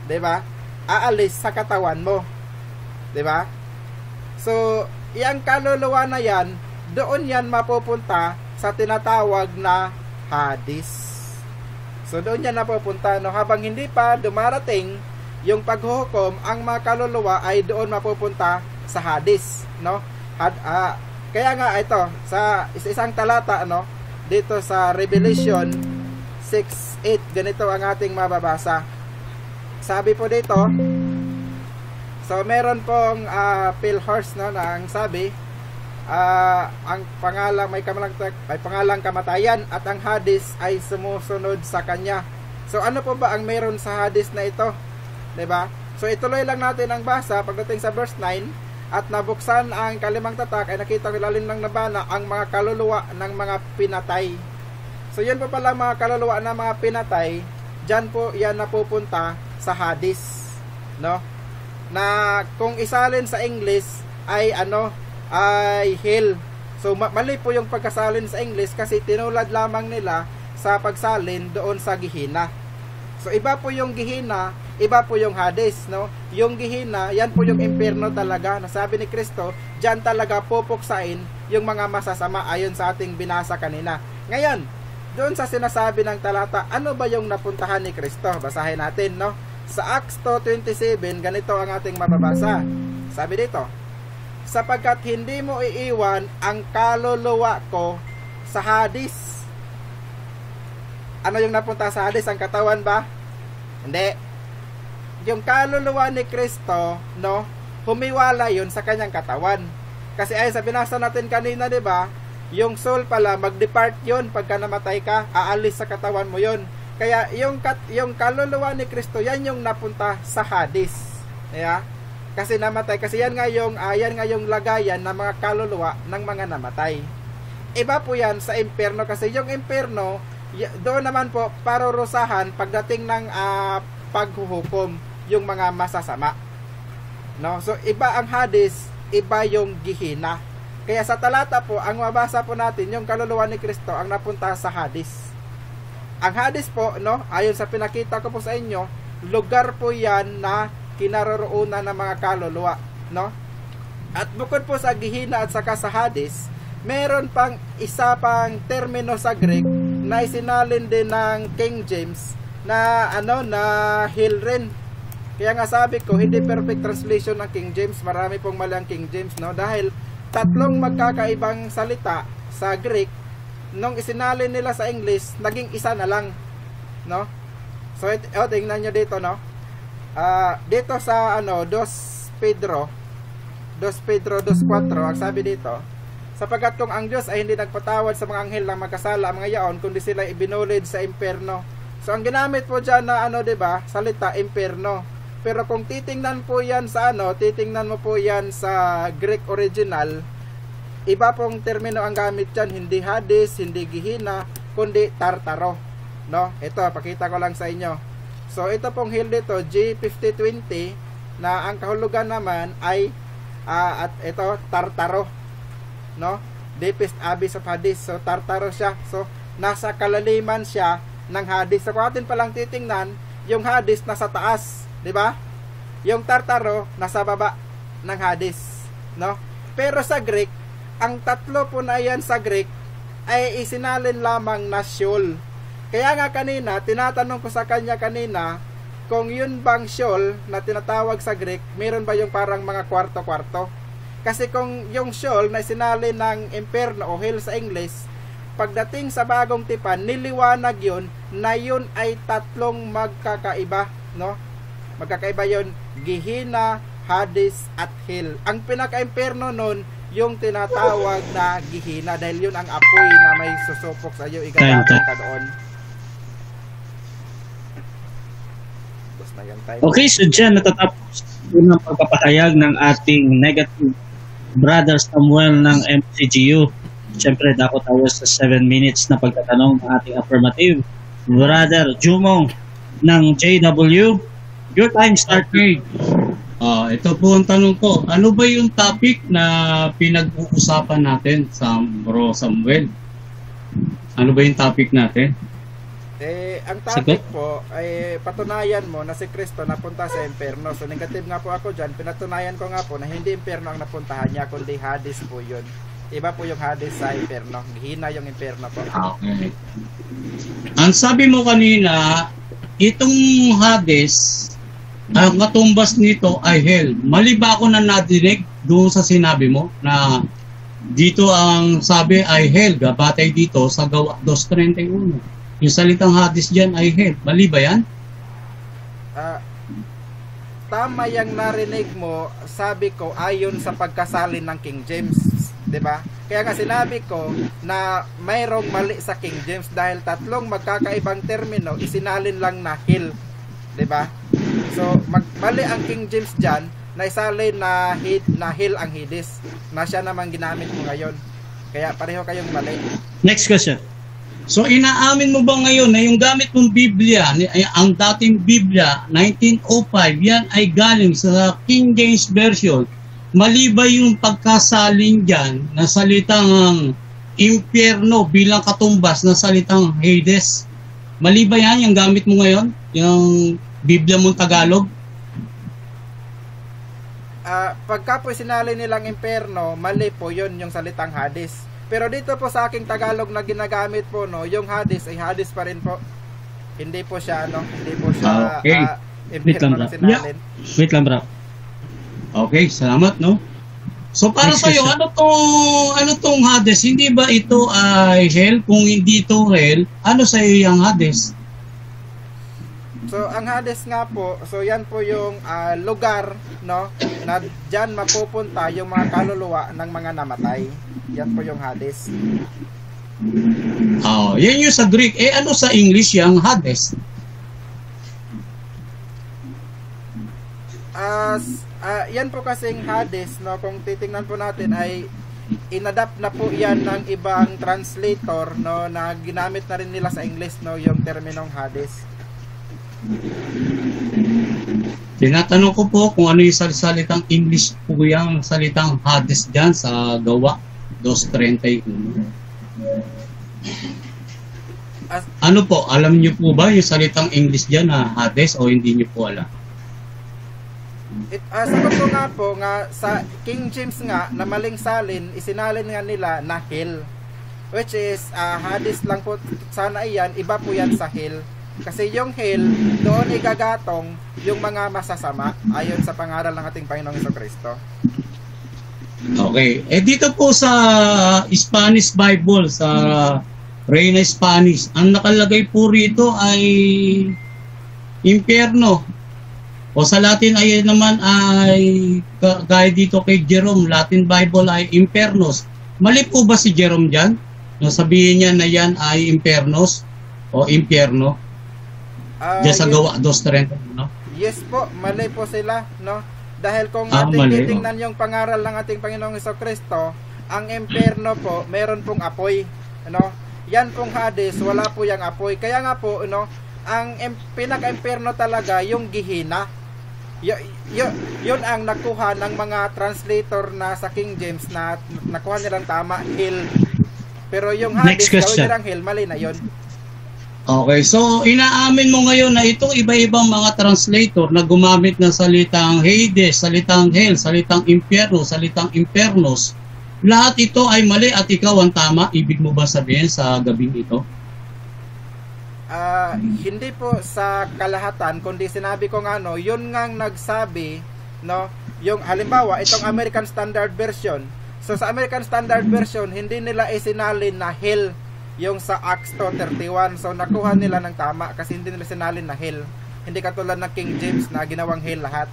'Di ba? Aalis sa katawan mo. 'Di ba? So, yung kaluluwa na yan, doon yan mapupunta sa tinatawag na Hades. So, doon yan napupunta, no? Habang hindi pa dumarating yung paghuhukom, ang mga kaluluwa ay doon mapupunta sa Hades, no? Kaya nga ito sa isang talata, ano, dito sa Revelation 6:8, ganito ang ating mababasa. Sabi po dito, so meron pong pale horse, no, na ang sabi, ang pangalang may pangalang kamatayan, at ang Hades ay sumusunod sa kanya. So ano po ba ang meron sa Hades na ito? 'Di ba? So ituloy lang natin ang basa pagdating sa verse 9. At nabuksan ang kalimang tatak, ay nakita ko ilalim ng nabana ang mga kaluluwa ng mga pinatay. So yun po pala mga kaluluwa ng mga pinatay, dyan po yan napupunta sa Hades, no? Na kung isalin sa English ay ano, ay hell. So mali po yung pagkasalin sa English, kasi tinulad lamang nila sa pagsalin doon sa Gehenna. So iba po yung Gehenna, iba po yung Hades, no? Yung Gehenna, yan po yung impyerno talaga. Nasabi ni Kristo, diyan talaga pupuksain yung mga masasama ayon sa ating binasa kanina. Ngayon, doon sa sinasabi ng talata, ano ba yung napuntahan ni Kristo? Basahin natin, no? Sa Acts 2:27, ganito ang ating mababasa. Sabi dito, sapagkat hindi mo iiwan ang kaluluwa ko sa Hades. Ano yung napunta sa Hades? Ang katawan ba? Hindi. Yung kaluluwa ni Kristo, no, humiwala yun sa kanyang katawan. Kasi ay sa binasa natin kanina, 'di ba? Yung soul pala mag-depart yun pagka namatay ka, aalis sa katawan mo yun. Kaya yung kaluluwa ni Kristo, yan yung napunta sa Hades. Yeah? Kasi namatay, kasi yan nga yung lagayan ng mga kaluluwa ng mga namatay. Iba po yan sa impyerno, kasi yung impyerno doon naman po parurusahan pagdating ng paghuhukom yung mga masasama, no? So iba ang Hades, iba yung Gehenna. Kaya sa talata po, ang mabasa po natin, yung kaluluwa ni Kristo ang napunta sa Hades. Ang Hades po, no, ayon sa pinakita ko po sa inyo, lugar po yan na kinaroroonan ng mga kaluluwa, no? At bukod po sa Gehenna at saka sa Hades, meron pang isa pang termino sa Greek na isinalin din ng King James na ano na hell rin. Kaya nga sabi ko, hindi perfect translation ng King James. Marami pong mali ang King James, no? Dahil tatlong magkakaibang salita sa Greek, nung isinalin nila sa English, naging isa na lang, no? So tingnan nyo dito, no? Dito sa ano 2 Pedro 2:4, ang sabi dito, sapagkat kung ang Diyos ay hindi nagpatawad sa mga anghel ng magkasala mga yaon, kundi sila ibinulid sa impyerno. So ang ginamit po diyan na ano, 'di ba? Salita impyerno. Pero kung titingnan po 'yan sa ano, titingnan mo po 'yan sa Greek original, iba pong termino ang gamit diyan, hindi Hades, hindi Gehenna, kundi Tartaro, no? Ito, pakita ko lang sa inyo. So ito pong hell dito, G5020, na ang kahulugan naman ay at ito Tartaro, no? Deepest abyss of Hades. So Tartaro siya. So nasa kalaliman siya ng Hades. So kung atin palang titingnan, yung Hades nasa taas, 'di ba? Yung Tartaro nasa baba ng Hades, no? Pero sa Greek, ang tatlo po na yan sa Greek ay isinalin lamang na Sheol. Kaya nga kanina, tinatanong ko sa kanya kanina, kung yun bang Sheol na tinatawag sa Greek, meron ba yung parang mga kwarto-kwarto? Kasi kung yung Sheol na isinalin ng impyerno o hell sa English, pagdating sa bagong tipan, niliwanag yun na yun ay tatlong magkakaiba, no? Magkakaiba yun, Gehenna, Hades, at hell. Ang pinaka-impyerno nun, yung tinatawag na Gehenna, dahil yun ang apoy na may susupok sa iyo, igagawin ka doon. Okay, so dyan natatapos ang pagpapahayag ng ating negative Brother Samuel ng MCGU. Siyempre, dako tayo sa 7 minutes na pagtatanong ng ating affirmative Brother Jumong ng JW. Your time started. Ito po ang tanong ko. Ano ba yung topic na pinag-uusapan natin sa Bro Samuel? Ano ba yung topic natin? Ang topic po ay patunayan mo na si Kristo napunta sa impyerno. So negative nga po ako dyan. Pinatunayan ko nga po na hindi impyerno ang napuntahan niya, kundi Hades po yun. Iba po yung Hades sa impyerno. Gehenna yung impyerno po. Okay. Ang sabi mo kanina, itong Hades, ang katumbas nito ay hell. Mali ba ako na nadinig doon sa sinabi mo na dito ang sabi ay hell, batay dito sa Gawa 2:31. Yung salitang Hades dyan ay hell. Mali ba yan? Tama yung narinig mo, sabi ko, ayon sa pagkasalin ng King James. 'Di ba? Kaya nga sinabi ko na mayroong mali sa King James dahil tatlong magkakaibang termino, isinalin lang na hell. 'Di ba? So, mali ang King James dyan na isalin na hell ang Hades. Na siya naman ginamit mo ngayon. Kaya pareho kayong mali. Next question. So inaamin mo ba ngayon na yung gamit mong Biblia, ang dating Biblia, 1905, yan ay galing sa King James Version? Mali ba yung pagkasalin dyan na salitang impyerno bilang katumbas na salitang Hades? Mali ba yan yung gamit mo ngayon? Yung Biblia mong Tagalog? Pagka po sinali nilang impyerno, mali po yun yung salitang Hades. Pero dito po sa aking Tagalog na ginagamit po, no, yung Hades ay Hades pa rin po. Hindi po siya hindi po siya impyerno na sinalin. Wait lang, bro. Okay, salamat, no. So para sa iyo, ano tong Hades? Hindi ba ito ay hell? Kung hindi ito hell, ano sa iyo yung Hades? So ang Hades nga po, so yan po yung lugar, no, na diyan mapupunta yung mga kaluluwa ng mga namatay. Yan po yung Hades. Yan yung sa Greek. Ano sa English yung Hades? Yan po kasing Hades, no, kung titingnan po natin ay inadapt na po yan ng ibang translator, no, na ginamit na rin nila sa English, no, yung terminong Hades. Tinatanong ko po kung ano yung salitang English po yung salitang Hades dyan sa Gawa 2:31. Ano po, alam niyo po ba yung salitang English dyan na Hades o hindi niyo po alam? Sagot ko nga po nga sa King James nga na maling salin, isinalin nga nila na hell, which is Hades lang po sana iyan, iba po yan sa hell. Kasi yung hell, doon igagatong yung mga masasama ayon sa pangaral ng ating Panginoong Jesucristo. Okay. Dito po sa Spanish Bible, sa Reina Spanish, ang nakalagay po rito ay impyerno. O sa Latin ay naman ay gaya dito kay Jerome, Latin Bible ay impernos. Mali po ba si Jerome dyan? Sabihin niya na yan ay impernos o impyerno? Diyan sa Gawa 2:30, no? Yes po, mali po sila, no? Dahil kung mali, titingnan yung pangaral ng ating Panginoong Jesucristo, ang impyerno po, meron pong apoy, no? Yan pong Hades, wala po yung apoy. Kaya nga po, no, ang pinaka-impyerno talaga yung Gehenna. Yun ang nakuha ng mga translator na sa King James na nakuha nilang tama, hell. Pero yung Hades, gawin nilang hell, mali na yun. Okay, so inaamin mo ngayon na itong iba-ibang mga translator na gumamit ng salitang Hades, salitang hell, salitang impyerno, salitang impernos, lahat ito ay mali at ikaw ang tama. Ibig mo ba sabihin sa gabing ito? Hindi po sa kalahatan, kundi sinabi ko nga, no, yun ngang nagsabi, no, yung halimbawa, itong American Standard Version. So sa American Standard Version, hindi nila isinalin na hell yung sa Acts 2:31. So nakuha nila ng tama kasi hindi nila sinalin na hell. Hindi katulad ng King James na ginawang hell lahat.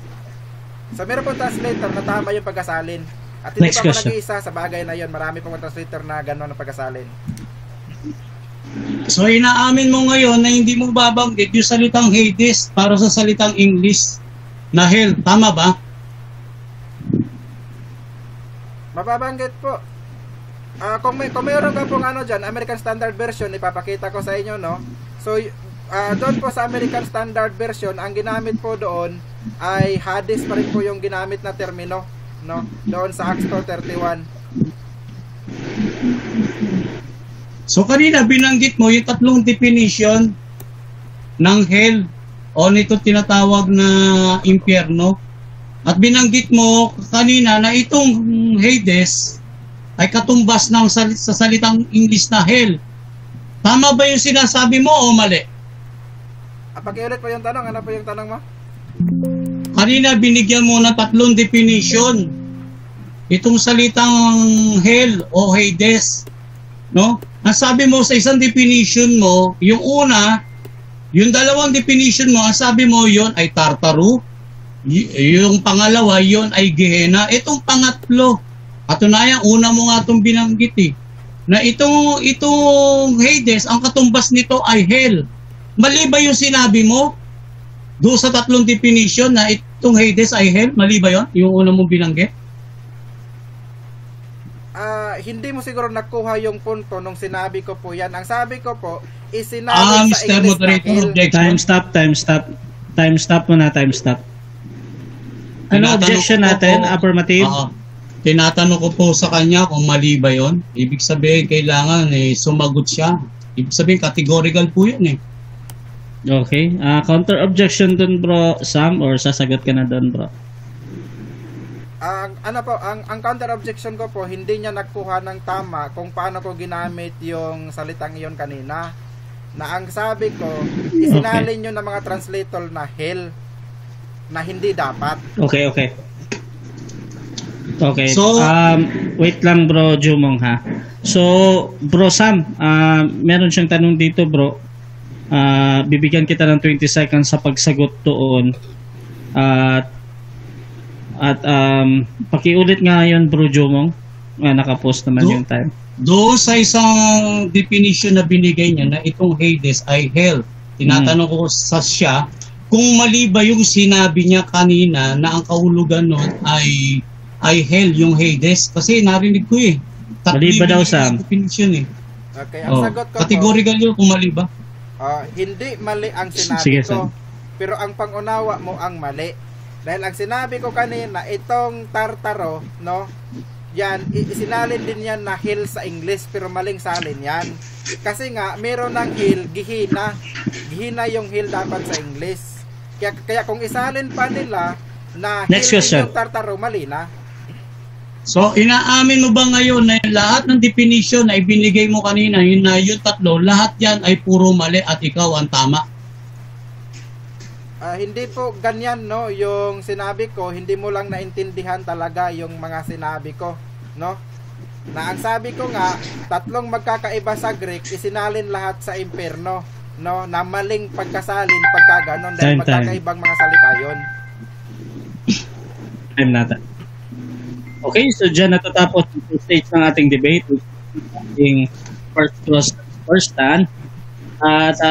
So meron pong translator na tama yung pagkasalin. At hindi pa ako nag-iisa sa bagay na yun. Marami pong translator na gano'n ang pagkasalin. So inaamin mo ngayon na hindi mo babanggit yung salitang Hades para sa salitang English na hell. Tama ba? Mababanggit po. Kung mayroon ka pong ano dyan, American Standard Version, ipapakita ko sa inyo, no? So, doon po sa American Standard Version, ang ginamit po doon ay Hades pa rin po yung ginamit na termino, no? Doon sa Acts 2:31. So, kanina binanggit mo yung tatlong definition ng hell o nito tinatawag na impyerno. At binanggit mo kanina na itong Hades ay katumbas ng sa salitang English na hell. Tama ba yung sinasabi mo o mali? Pakiulit po yung tanong. Ano po yung tanong mo? Kanina binigyan mo ng tatlong definition. Itong salitang hell o Hades. No? Ang sabi mo sa isang definition mo, yung una, yung dalawang definition mo, ang sabi mo yon ay Tartaro. Yung pangalawa, yon ay Gehenna. Itong pangatlo, katunayan, una mo nga itong binanggit na itong Hades, ang katumbas nito ay hell. Mali ba yung sinabi mo? Doon sa tatlong definition na itong Hades ay hell? Mali ba yun? Yung una mong binanggit? Hindi mo siguro nakuha yung punto nung sinabi ko po yan. Ang sabi ko po, isinabi sa Mr. Moderator, Time stop muna. Ano objection natin? Affirmative? Tinatanong ko po sa kanya kung mali ba yun. Ibig sabihin, kailangan sumagot siya. Ibig sabihin, categorical po yun . Okay. Counter objection dun, bro Sam, or sasagot ka na dun, bro? Ang counter objection ko po, hindi niya nakuha ng tama kung paano ko ginamit yung salitang iyon kanina. Na ang sabi ko, isinalin nyo ng mga translator na hell, na hindi dapat. Okay. So, wait lang, bro Jumong, ha. So, bro Sam, meron siyang tanong dito, bro. Bibigyan kita ng 20 seconds sa pagsagot doon. At pakiulit nga yun, bro Jumong. Nakapost naman yung time. Doon sa isang definition na binigay niya na itong Hades ay hell. Tinatanong ko sa siya kung mali ba yung sinabi niya kanina na ang kahulugan nun ay hell, yung Hades. Kasi narinig ko mali ba daw, Sam? Definition Okay, ang sagot ko categorical yun kung mali ba? Hindi mali ang sinabi Sige, ko. Sam. Pero ang pangunawa mo ang mali. Dahil ang sinabi ko kanina, itong Tartaro, no? Yan, isinalin din yan na hell sa English, pero maling salin yan. Kasi nga, meron ng hell, Gehenna. Gehenna yung hell dapat sa English. Kaya kung isalin pa nila na Next hell question. yung Tartaro, mali na. So, inaamin mo ba ngayon na lahat ng definition na ibinigay mo kanina, yung tatlo, lahat yan ay puro mali at ikaw ang tama? Hindi po ganyan, no, yung sinabi ko, hindi mo lang naintindihan talaga yung mga sinabi ko, no? Na ang sabi ko nga, tatlong magkakaiba sa Greek, isinalin lahat sa impyerno, no? Na maling pagkasalin pagkaganon dahil magkakaibang mga salita yun. Time natin. Okay, so dyan natatapos yung stage ng ating debate, yung first cross, first stand. At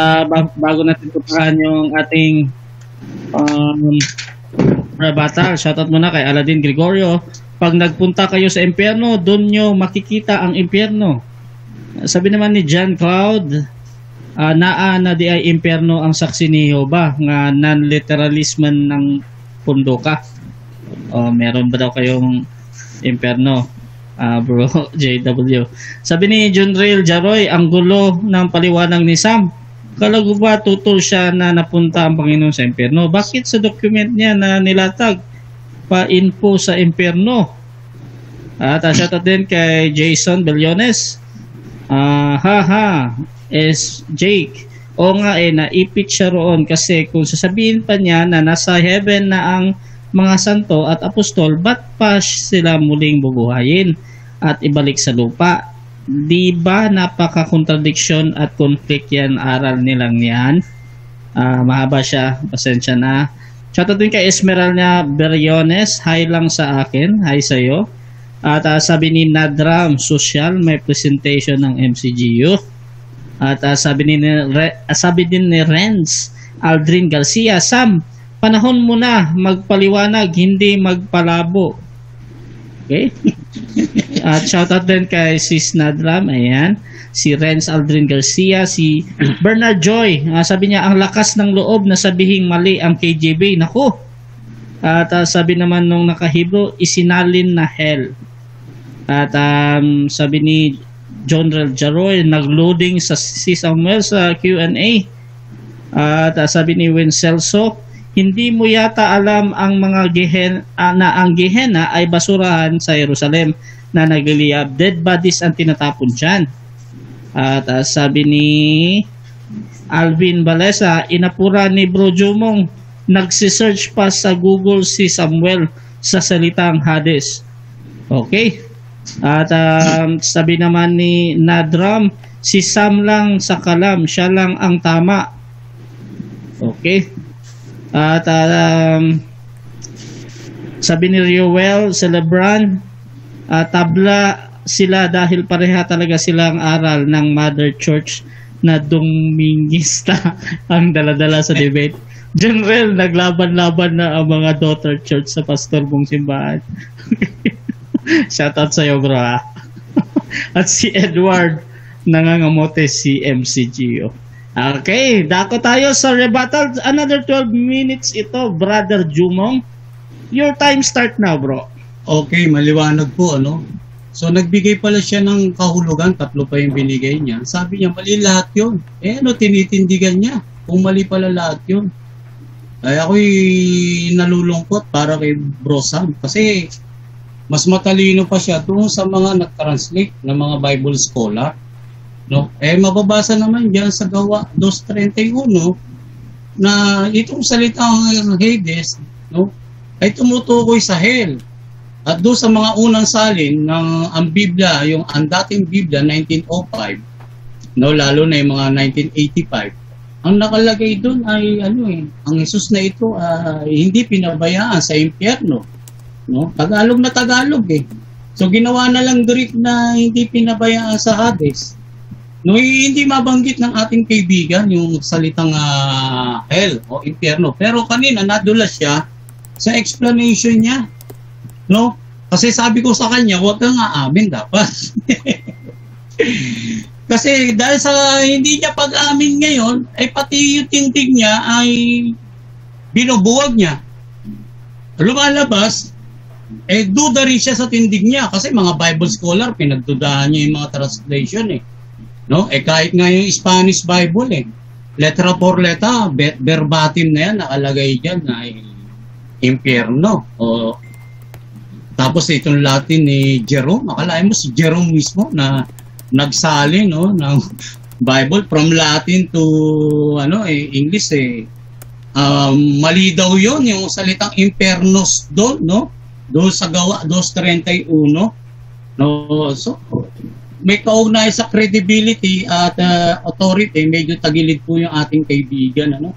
bago natin tupahan yung ating battle, shoutout muna kay Aladin Gregorio. Pag nagpunta kayo sa impyerno, doon nyo makikita ang impyerno. Sabi naman ni John Cloud, na di ay impyerno ang saksi ni Jehovah, nga non-literalism ng pundoka. Meron ba daw kayong impyerno? Bro, JW. Sabi ni John Rail Jaroy, ang gulo ng paliwanag ni Sam. Kalago ba tutol siya na napunta ang Panginoon sa impyerno? Bakit sa document niya na nilatag pa-info sa impyerno? At shoutout din kay Jason Bellones. Jake. O nga naipit siya roon kasi kung sasabihin pa niya na nasa heaven na ang mga santo at apostol, ba't pa sila muling bubuhayin at ibalik sa lupa? Di ba napaka-contradiction at conflict yan aral nilang yan? Mahaba siya, pasensya na. Shoutout din kay Esmeralda Beriones, hi lang sa akin, hi sa'yo. At sabi ni Nadram Social, may presentation ng MCGU. At sabi din ni Renz Aldrin Garcia, Sam, panahon mo na magpaliwanag, hindi magpalabo. Okay? At shoutout din kay Sis Nadram, ayan, si Renz Aldrin Garcia, si Bernard Joy, sabi niya, ang lakas ng loob na sabihing mali ang KJB. Naku! At sabi naman nung nakahibro, isinalin na hell. At sabi ni John Rel Jaroy, nagloading sa si Samuel sa Q&A. At sabi ni Wincelso, hindi mo yata alam ang mga na ang Gehenna ay basurahan sa Jerusalem na nagliliyab. Dead bodies ang tinatapon dyan. At sabi ni Alvin Balesa, inapura ni Bro Jumong, nagsisearch pa sa Google si Samuel sa salitang Hades. Okay. At sabi naman ni Nadram, si Sam lang sa kalam, siya lang ang tama. Okay. At sabi ni Rioel Celebran, tabla sila dahil pareha talaga silang aral ng Mother Church na Domingista ang daladala sa debate. General, naglaban-laban na ang mga daughter church sa pastor mong simbahan. Shoutout sa'yo, bro, ha? At si Edward, nangangamote si MCGO. Okay, dako tayo sa rebuttal. Another 12 minutes ito, Brother Jumong. Your time start now, bro. Okay, maliwanag po, ano? So, nagbigay pala siya ng kahulugan, 3 pa yung binigay niya. Sabi niya, mali lahat yun. Tinitindigan niya. Kung mali pala lahat yun. Ay, ako'y nalulungkot para kay Bro Sam. Kasi, mas matalino pa siya doon sa mga nag-translate ng mga Bible scholar. No? Mababasa naman diyan sa Gawa 2:31 na itong salitang Hades, no, ay tumutukoy sa hell. At doon sa mga unang salin ng ang Biblia, yung ang dating Biblia 1905, no, lalo na yung mga 1985, ang nakalagay doon ay ang Jesus na ito ay hindi pinabayaan sa impyerno. No? Tagalog na Tagalog eh. So ginawa na lang Greek na hindi pinabayaan sa Hades. No, hindi mabanggit ng ating kaibigan yung salitang hell o impyerno. Pero kanina nadulas siya sa explanation niya. No? Kasi sabi ko sa kanya, huwag kang aamin dapat. Kasi dahil sa hindi niya pag-amin ngayon, ay pati yung tindig niya ay binubuwag niya. Lumalabas, duda rin siya sa tindig niya kasi mga Bible scholar, pinagdudahan niya yung mga translation eh. No? Kahit nga yung Spanish Bible letra por letra, verbatim na yan, nakalagay dyan na impyerno. Tapos itong Latin ni Jerome, akalain mo si Jerome mismo na nagsali, no, ng Bible from Latin to English Mali daw yun, yung salitang impernos doon, no? Doon sa Gawa 2:31. No? So, may kaugnay sa credibility at authority, medyo tagilid po yung ating kaibigan, ano?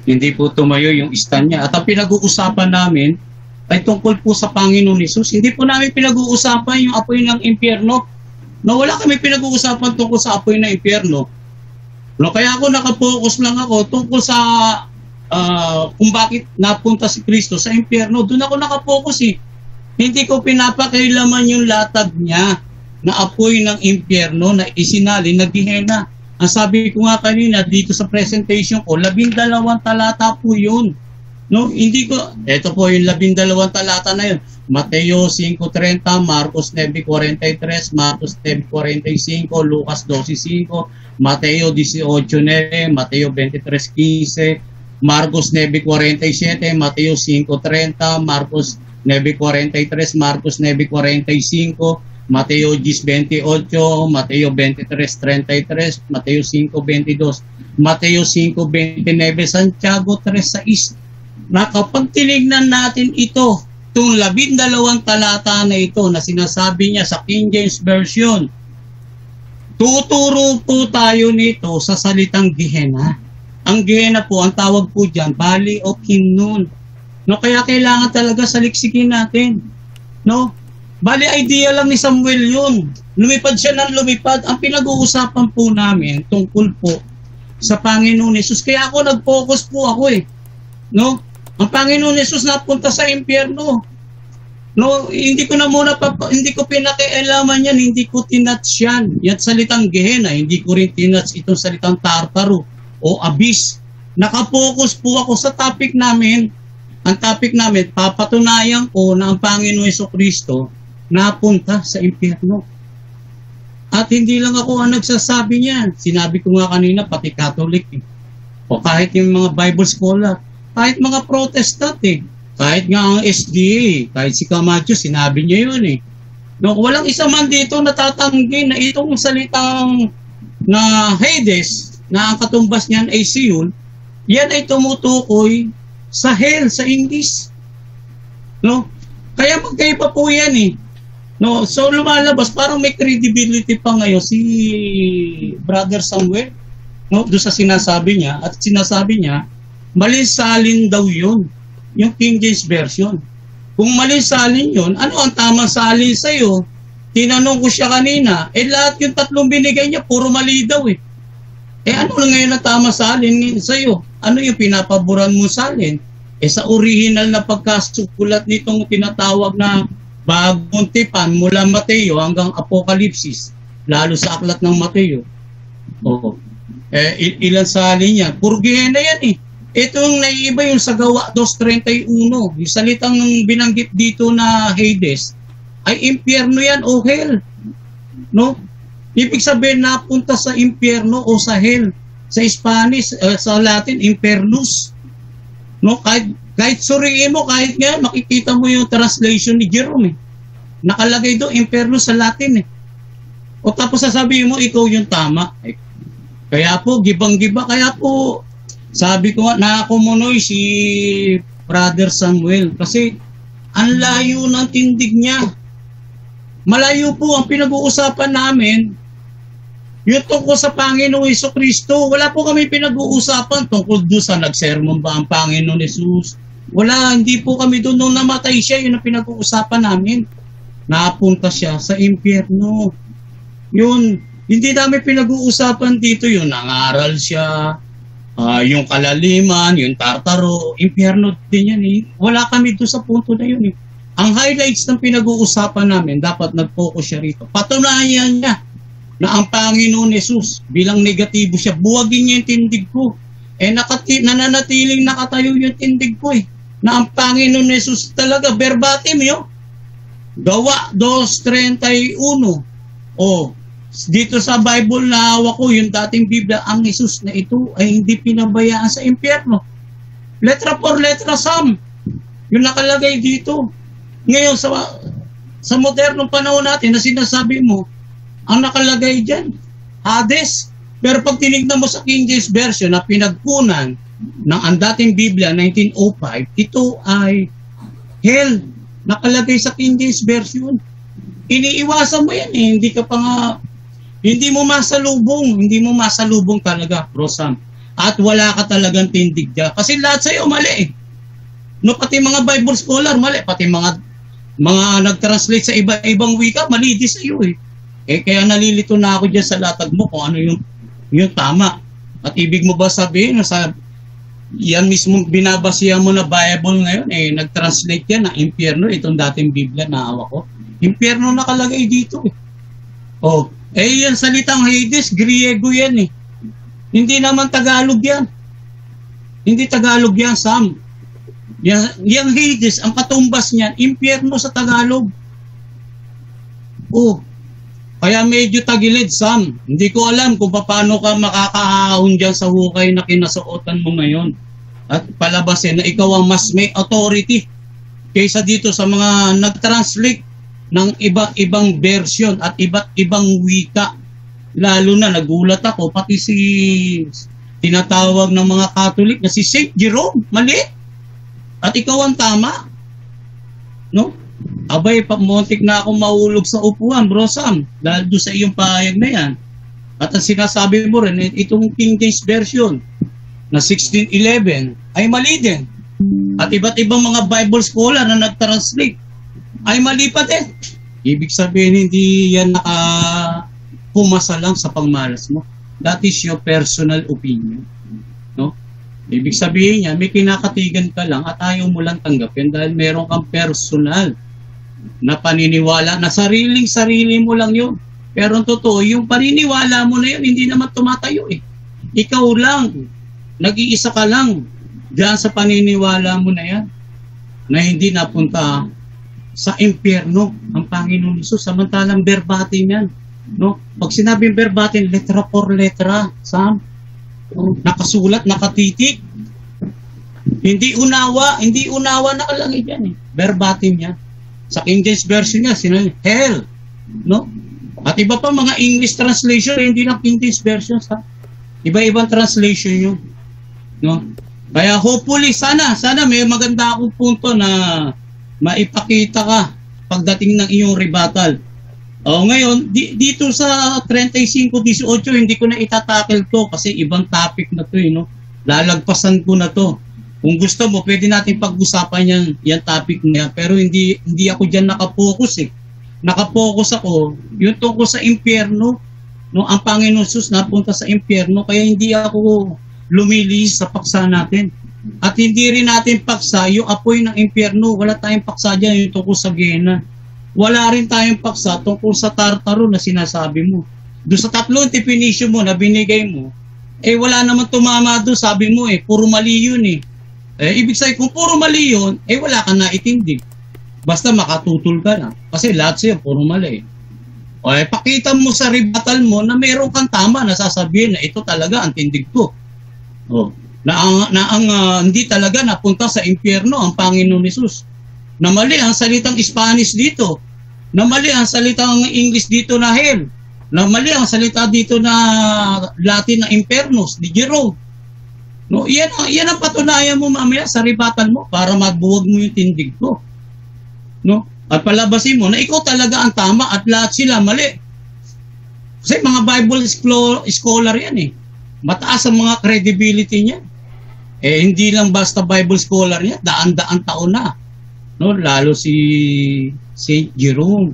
Hindi po tumayo yung stand niya. At ang pinag-uusapan namin ay tungkol po sa Panginoon Hesus. Hindi po namin pinag-uusapan yung apoy ng impyerno. No, wala kami pinag-uusapan tungkol sa apoy ng impyerno. No, kaya ako nakapokus lang ako tungkol sa kung bakit napunta si Kristo sa impyerno. Doon ako nakapokus eh. Hindi ko pinapakailaman yung latag niya na apoy ng impyerno na isinalin na Gehenna. Ang sabi ko nga kanina dito sa presentation ko, 12 talata po yun. No, hindi ko, ito po yung 12 talata na yun. Mateo 5:30, Marcos 9:43, Marcos 9:45, Lucas 12:5, Mateo 18:9, Mateo 23:15, Marcos 9:47, Mateo 5:30, Marcos 9:43, Marcos 9:45, Mateo 10:28, Mateo 23:33, Mateo 5:22, Mateo 5:29, Santiago 3:6. Na kapag tinignan natin ito, itong 12 talata na ito na sinasabi niya sa King James Version, tuturo po tayo nito sa salitang Gehenna. Ang Gehenna po, ang tawag po dyan, Valley of Hinnom. No, kaya kailangan talaga saliksikin natin. No? Bali, idea lang ni Samuel yun. Lumipad siya ng lumipad. Ang pinag-uusapan po namin tungkol po sa Panginoon Hesus. Kaya ako nag-focus po ako eh. No? Ang Panginoon Hesus napunta sa impyerno. No, hindi ko na muna hindi ko pinakialaman yan, hindi ko tinouch yan. Yan salitang Gehenna, hindi ko rin tinouch itong salitang Tartaro o Abyss. Nakapokus po ako sa topic namin. Ang topic namin, papatunayan ko na ang Panginoon Jesucristo napunta sa impyerno. At hindi lang ako ang nagsasabi niyan. Sinabi ko nga kanina, pati Catholic eh. O kahit yung mga Bible scholar, kahit mga Protestant eh. Kahit nga ang SDA, kahit si Camacho, sinabi niya yun eh. No, walang isa man dito natatanggi na itong salitang na Hades, na ang katumbas niyan ay Sion, yan ay tumutukoy sa hell, sa English. No? Kaya magkaiba po yan eh. No, so lumalabas parang may credibility pa ngayon si Brother Samuel, no, doon sa sinasabi niya, at sinasabi niya malisalin daw yun, yung King James Version. Kung malisalin yun, ano ang tamang salin sa'yo? Tinanong ko siya kanina, lahat yung tatlong binigay niya puro mali daw eh. Ano lang ngayon ang tamang salin sa'yo? Ano yung pinapaboran mo salin? Sa original na pagkasukulat nitong tinatawag na Bagong Tipan mula Mateo hanggang Apokalipsis, lalo sa aklat ng Mateo. Ilan salin yan? Puro Gehenna yan eh. Itong naiiba yung sa Gawa 2:31. Yung salitang binanggit dito na Hades ay impyerno yan o hell. No? Ibig sabihin napunta sa impyerno o sa hell. Sa Spanish, sa Latin, infernus. No? Kahit suriin mo, kahit nga makikita mo yung translation ni Jerome eh. Nakalagay doon, imperno sa Latin eh. O tapos sasabihin mo, ikaw yung tama. Kaya po, gibang-giba. Kaya po, sabi ko nga, nakakumunoy si Brother Samuel. Kasi, ang layo ng tindig niya. Malayo po ang pinag-uusapan namin. Yung tungkol sa Panginoon Jesucristo, wala po kami pinag-uusapan tungkol doon sa nagsermon ba ang Panginoon Jesus. Wala, hindi po kami doon nung namatay siya, yun ang pinag-uusapan namin. Napunta siya sa impyerno. Yun, hindi namin pinag-uusapan dito yun, nangaral siya, yung kalaliman, yung Tartaro, impyerno din yan eh. Wala kami doon sa punto na yun eh. Ang highlights ng pinag-uusapan namin, dapat nag-focus siya rito. Patunayan niya na ang Panginoon Jesus, bilang negatibo siya, buwagin niya yung tindig ko. Nananatiling nakatayo yung tindig ko eh. Na ang Panginoon Jesus talaga, verbatim yun. Gawa 2:31. Dito sa Bible na hawak ko, yung dating Biblia, ang Jesus na ito ay hindi pinabayaan sa impyerno. Letra por letra sum. Yung nakalagay dito. Ngayon, sa modernong panahon natin na sinasabi mo, ang nakalagay dyan, Hades. Pero pag tinignan mo sa King James Version na pinagkunan ng ang dating Biblia, 1905, ito ay hell. Nakalagay sa King James Version. Iniiwasan mo yan eh. Hindi ka pa nga, hindi mo masalubong talaga, Bro Sam. At wala ka talagang tindig dyan. Kasi lahat sa'yo mali eh. No, pati mga Bible scholar, mali. Pati mga nag-translate sa iba-ibang wika, mali din sa'yo eh. Kaya nalilito na ako dyan sa latag mo kung ano yung tama. At ibig mo ba sabihin na yan mismo binabasihan mo na Bible ngayon, nag-translate yan ng impyerno, itong dating Biblia na hawak ko. Impyerno nakalagay dito eh. Yan salitang Hades, Griego yan eh. Hindi naman Tagalog yan. Hindi Tagalog yan, Sam. Yung Hades, ang katumbas niyan, impyerno sa Tagalog. Kaya medyo tagilid, Sam. Hindi ko alam kung paano ka makakaahon dyan sa hukay na kinasuotan mo ngayon. At palabasin na ikaw ang mas may authority kaysa dito sa mga nag-translate ng iba-ibang version at iba't ibang wika. Lalo na nagulat ako, pati si tinatawag ng mga Catholic na si Saint Jerome, mali. At ikaw ang tama. No? Abay, muntik na ako mahulog sa upuan, Bro Sam, dahil doon sa iyong pahayag na yan. At ang sinasabi mo rin, itong King James Version na 1611 ay mali din. At iba't ibang mga Bible scholar na nag-translate ay mali pa din. Ibig sabihin, hindi yan nakapumasa lang sa pangmalas mo. That is your personal opinion. No? Ibig sabihin niya, may kinakatigan ka lang at ayaw mo lang tanggapin dahil meron kang personal na paniniwala na sariling-sarili mo lang yun. Pero ang totoo, yung paniniwala mo na yun, hindi naman tumatayo eh. Ikaw lang, nag-iisa ka lang diyan sa paniniwala mo na yan na hindi napunta sa impyerno ang Panginoon Hesus. Samantalang verbatim yan. No? Pag sinabing verbatim, letra por letra, Sam, nakasulat, nakatitik. Hindi unawa nakalagay dyan eh. Verbatim yan. Sa King James Version niya, sinabi, hell. No? At iba pa mga English translation, hindi lang King James Version. Iba-ibang translation yun. No? Kaya hopefully, sana may maganda akong punto na maipakita ka pagdating ng iyong rebuttal. Ngayon, dito sa 35-18, hindi ko na itatackle to kasi ibang topic na to. No? Lalagpasan ko na to. Kung gusto mo, pwede natin pag-usapan yan topic niya. Pero hindi ako dyan nakapokus eh. Nakapokus ako, yung tungkol sa impyerno. No? Ang Panginoon Hesus napunta sa impyerno, kaya hindi ako lumilihis sa paksa natin. At hindi rin natin paksa yung apoy ng impyerno. Wala tayong paksa dyan yung tungkol sa Gehenna. Wala rin tayong paksa tungkol sa Tartaro na sinasabi mo. Doon sa tatlong definition mo na binigay mo, wala naman tumama doon, sabi mo puro mali yun eh. Ibig sabihin, kung puro mali yun, wala ka na itindig. Basta makatutol ka lang. Kasi lahat siya, puro mali. Pakita mo sa rebuttal mo na mayroon kang tama na sasabihin na ito talaga ang tindig ko. Hindi talaga napunta sa impyerno ang Panginoon Hesus. Na mali ang salitang Spanish dito. Na mali ang salitang English dito na hell. Na mali ang salita dito na Latin na impernos, ni Jerome. No, yan ang patunayan mo mamaya sa rebuttal mo para magbuwag mo yung tindig ko. No? At palabasin mo na ikaw talaga ang tama at lahat sila mali. Kasi mga Bible scholar yan eh. Mataas ang mga credibility niya. Hindi lang basta Bible scholar niya, daan-daan taon na. No, lalo si Saint Jerome.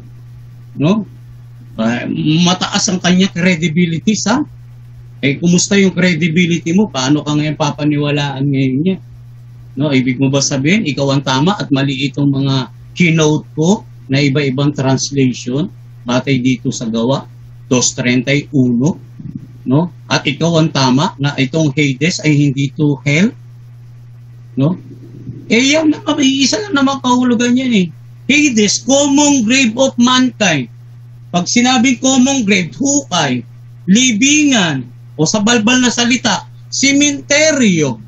No? Mataas ang kanya credibility, Sam. Kumusta yung credibility mo? Paano ka ngayon papaniwalaan ngayon niya? No, ibig mo ba sabihin, ikaw ang tama at mali itong mga keynote ko na iba-ibang translation batay dito sa Gawa 2:31, no? At ikaw ang tama na itong Hades ay hindi to hell, no? Yan naman, isa lang naman kahulugan yan eh. Hades, common grave of mankind. Pag sinabing common grave, hukay, libingan, o sa balbal na salita, simenteryo.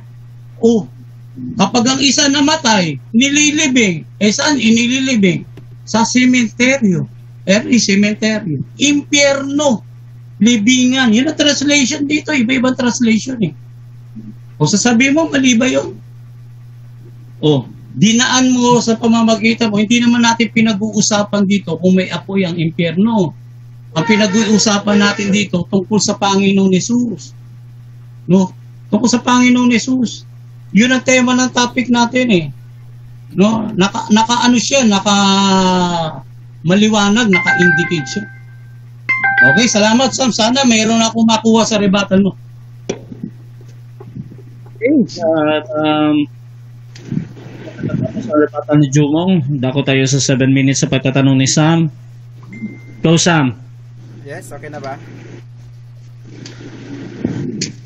Kapag ang isa namatay, nililibing. Saan inililibing? Sa simenteryo. Simenteryo. Impyerno. Libingan. Yun ang translation dito. Iba-ibang translation eh. O sasabihin mo, mali ba yun? O, dinaan mo sa pamamagitan mo, hindi naman natin pinag-uusapan dito kung may apoy ang impyerno. Ang pinag-uusapan natin dito tungkol sa Panginoon Hesus. No? Tungkol sa Panginoon Hesus. Yun ang tema ng topic natin eh. No? Naka-ano siya, maliwanag, naka-indicate siya. Okay, salamat Sam. Sana mayroon akong makuha sa rebuttal mo. Okay. Sa rebuttal ni Jumong, dako tayo sa 7 minutes sa pagtatanong ni Sam. Go Sam. Yes, okay na ba?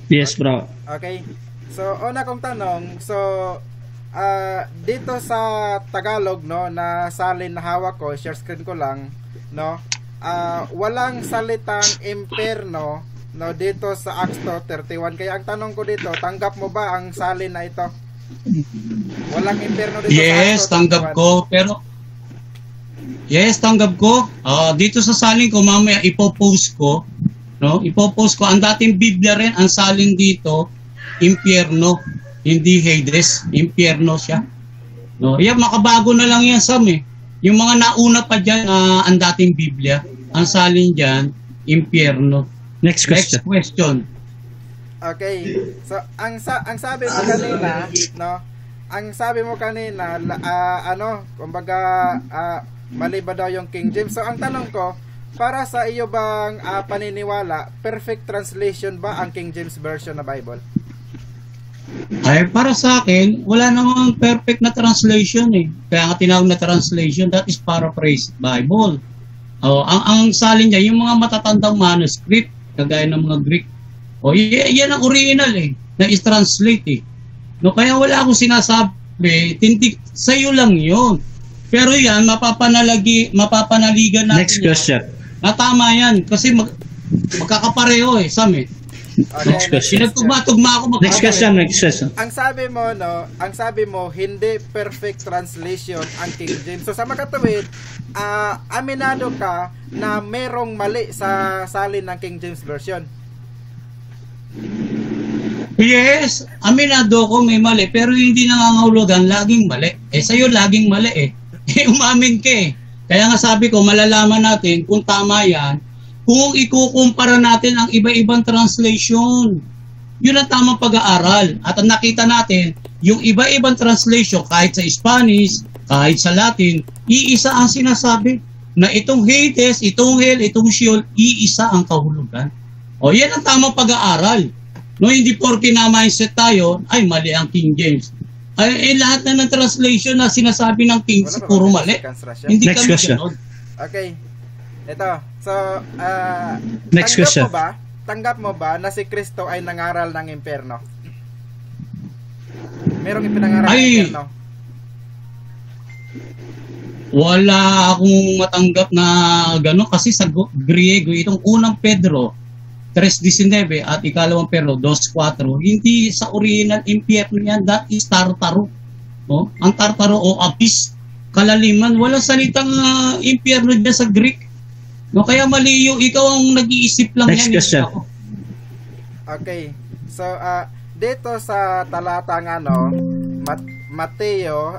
Yes bro. Okay. So, una kong tanong, so dito sa Tagalog, no, na salin na hawak ko, share screen ko lang, no. Walang salitang impyerno, no, dito sa Acts 2:31. Kaya ang tanong ko dito, tanggap mo ba ang salin na ito? Walang impyerno dito yes, sa Acts 2:31. tanggap ko, pero yes, tanggap ko. Dito sa salin ko, mamaya ipopost ko. No? Ipopost ko. Ang dating Biblia rin, ang salin dito, impyerno. Hindi Hades. Impyerno siya. No? Yan, makabago na lang yan, Sam eh. Yung mga nauna pa dyan, ang dating Biblia, ang salin dyan, impyerno. Next question. Okay. So, ang sabi mo kanina, no? Ang sabi mo kanina, kumbaga, mali ba daw yung King James? So, ang tanong ko, para sa iyo bang paniniwala, perfect translation ba ang King James Version na Bible? Ay, para sa akin, wala namang perfect na translation eh. Kaya nga tinawag na translation, that is paraphrased Bible. Ang salin niya, yung mga matatandang manuscript, kagaya ng mga Greek. Yan ang original eh, na is-translate eh. No, kaya wala akong sinasabi, tindig sa'yo lang yun. Pero yan, mapapanaligan natin. Next question. Na tama yan, kasi magkakapareho eh, Sam eh. Okay, Next question. Pinagtugma-tugma ako. Next question. Ang sabi mo, no, hindi perfect translation ang King James. So sa makatuwid, aminado ka na merong mali sa salin ng King James Version. Yes, aminado ko may mali, pero hindi nangangahulugan laging mali. Sa'yo laging mali eh. Umamin ka eh. Kaya nga sabi ko, malalaman natin kung tama yan, kung ikukumpara natin ang iba-ibang translation. Yun ang tamang pag-aaral. At ang nakita natin, yung iba-ibang translation, kahit sa Spanish, kahit sa Latin, iisa ang sinasabi na itong Hades, itong Hell, itong Sheol, iisa ang kahulugan. O yan ang tamang pag-aaral. No, hindi porke na mindset tayo, ay mali ang King James. Ay lahat na ng translation na sinasabi ng King James, puro mali. Hindi Next kami question. ganun. Okay. Ito. So, Next question. Tanggap mo ba na si Kristo ay nangaral ng impyerno? Merong ipinangaral ng impyerno? Wala akong matanggap na gano'n kasi sa Griego, itong unang Pedro 3:19 at ikalawang Pedro 2:4, hindi sa original impyerno yan, that is Tartaro. No? Ang Tartaro o abyss, kalaliman, walang salitang impyerno dyan sa Greek. No, kaya mali yung ikaw ang nag-iisip lang Next yan. question. Okay. So, dito sa talatang Mateo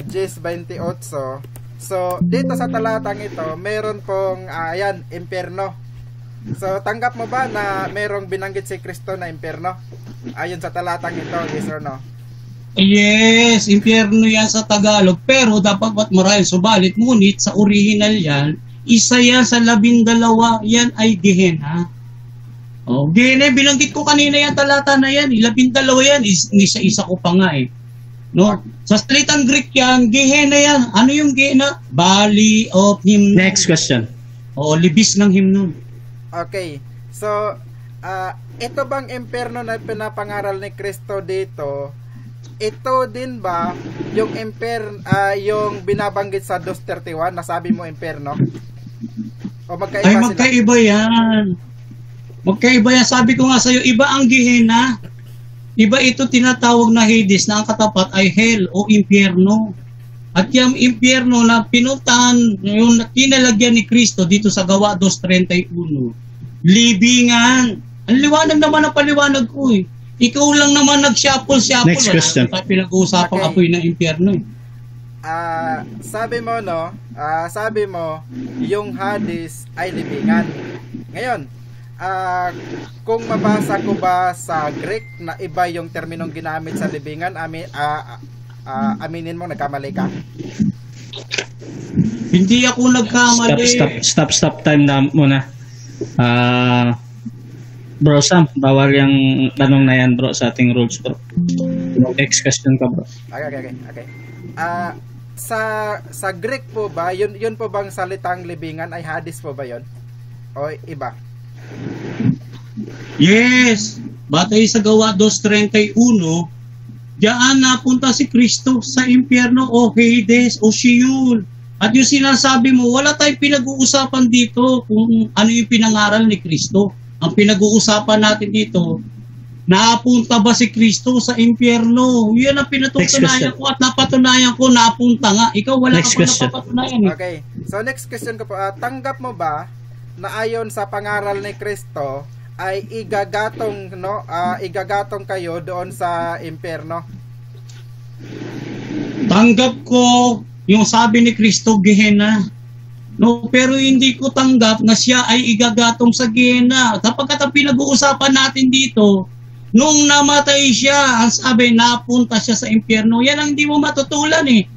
10:28, so dito sa talatang ito, meron pong impyerno. So, tanggap mo ba na merong binanggit si Kristo na impyerno? Ayon sa talatang ito, yes or no? Yes, impyerno yan sa Tagalog, pero dapat maraming subalit, ngunit sa original yan, isa yan sa 12, yan ay Gehenna. Gehenna, binanggit ko kanina yan, talata na yan, 12 yan, isa-isa ko pa nga eh. No? Sa salitang Greek yan, Gehenna yan. Ano yung Gehenna? Valley of Hymnon. Next question. Libis ng himnon. Okay. So, ito bang impyerno na pinapangaral ni Kristo dito, ito din ba yung yung binabanggit sa 2:31 na sabi mo impyerno? O magkaiba Ay, sila? magkaiba yan. Magkaiba yan. Sabi ko nga sa'yo, iba ang Gehenna. Iba ito tinatawag na Hades na ang katapat ay Hell o impyerno. At yung impyerno na pinuntahan, yung pinalagyan ni Kristo dito sa Gawa 2:31, libingan. Ang liwanag naman ang paliwanag ko eh. Ikaw lang naman nag-shuffle-shuffle. Next question. Wala tayo pinag-uusapang Okay. apoy ng impyerno. Sabi mo sabi mo yung Hades ay libingan. Ngayon, kung mabasa ko ba sa Greek na iba yung terminong ginamit sa libingan, aminin mo nagkamali ka. Hindi ako nagkamali. Stop time na muna. Bro Sam, bawal yung tanong na yan bro sa ating rules bro. Next question ka bro. Okay. Sa Greek po ba, yun po bang salitang libingan ay Hades po ba yun? O iba? Yes. Batay sa Gawa 2:31, diyan napunta si Kristo sa impyerno o Hades o Sheol. At yung sinasabi mo, wala tayong pinag-uusapan dito kung ano yung pinangaral ni Kristo. Ang pinag-uusapan natin dito, napunta ba si Kristo sa impyerno? Yan ang pinatutunayan ko at napatunayan ko, napunta nga. Ikaw wala ka pa napapatunayan eh. Okay. So next question ko po, tanggap mo ba na ayon sa pangaral ni Kristo ay igagatong kayo doon sa impyerno? Tanggap ko yung sabi ni Kristo, Gehenna. No, pero hindi ko tanggap na siya ay igagatong sa Gehenna. Kapag ang pinag-uusapan natin dito, nung namatay siya, ang sabi, napunta siya sa impyerno. Yan ang hindi mo matutulan eh.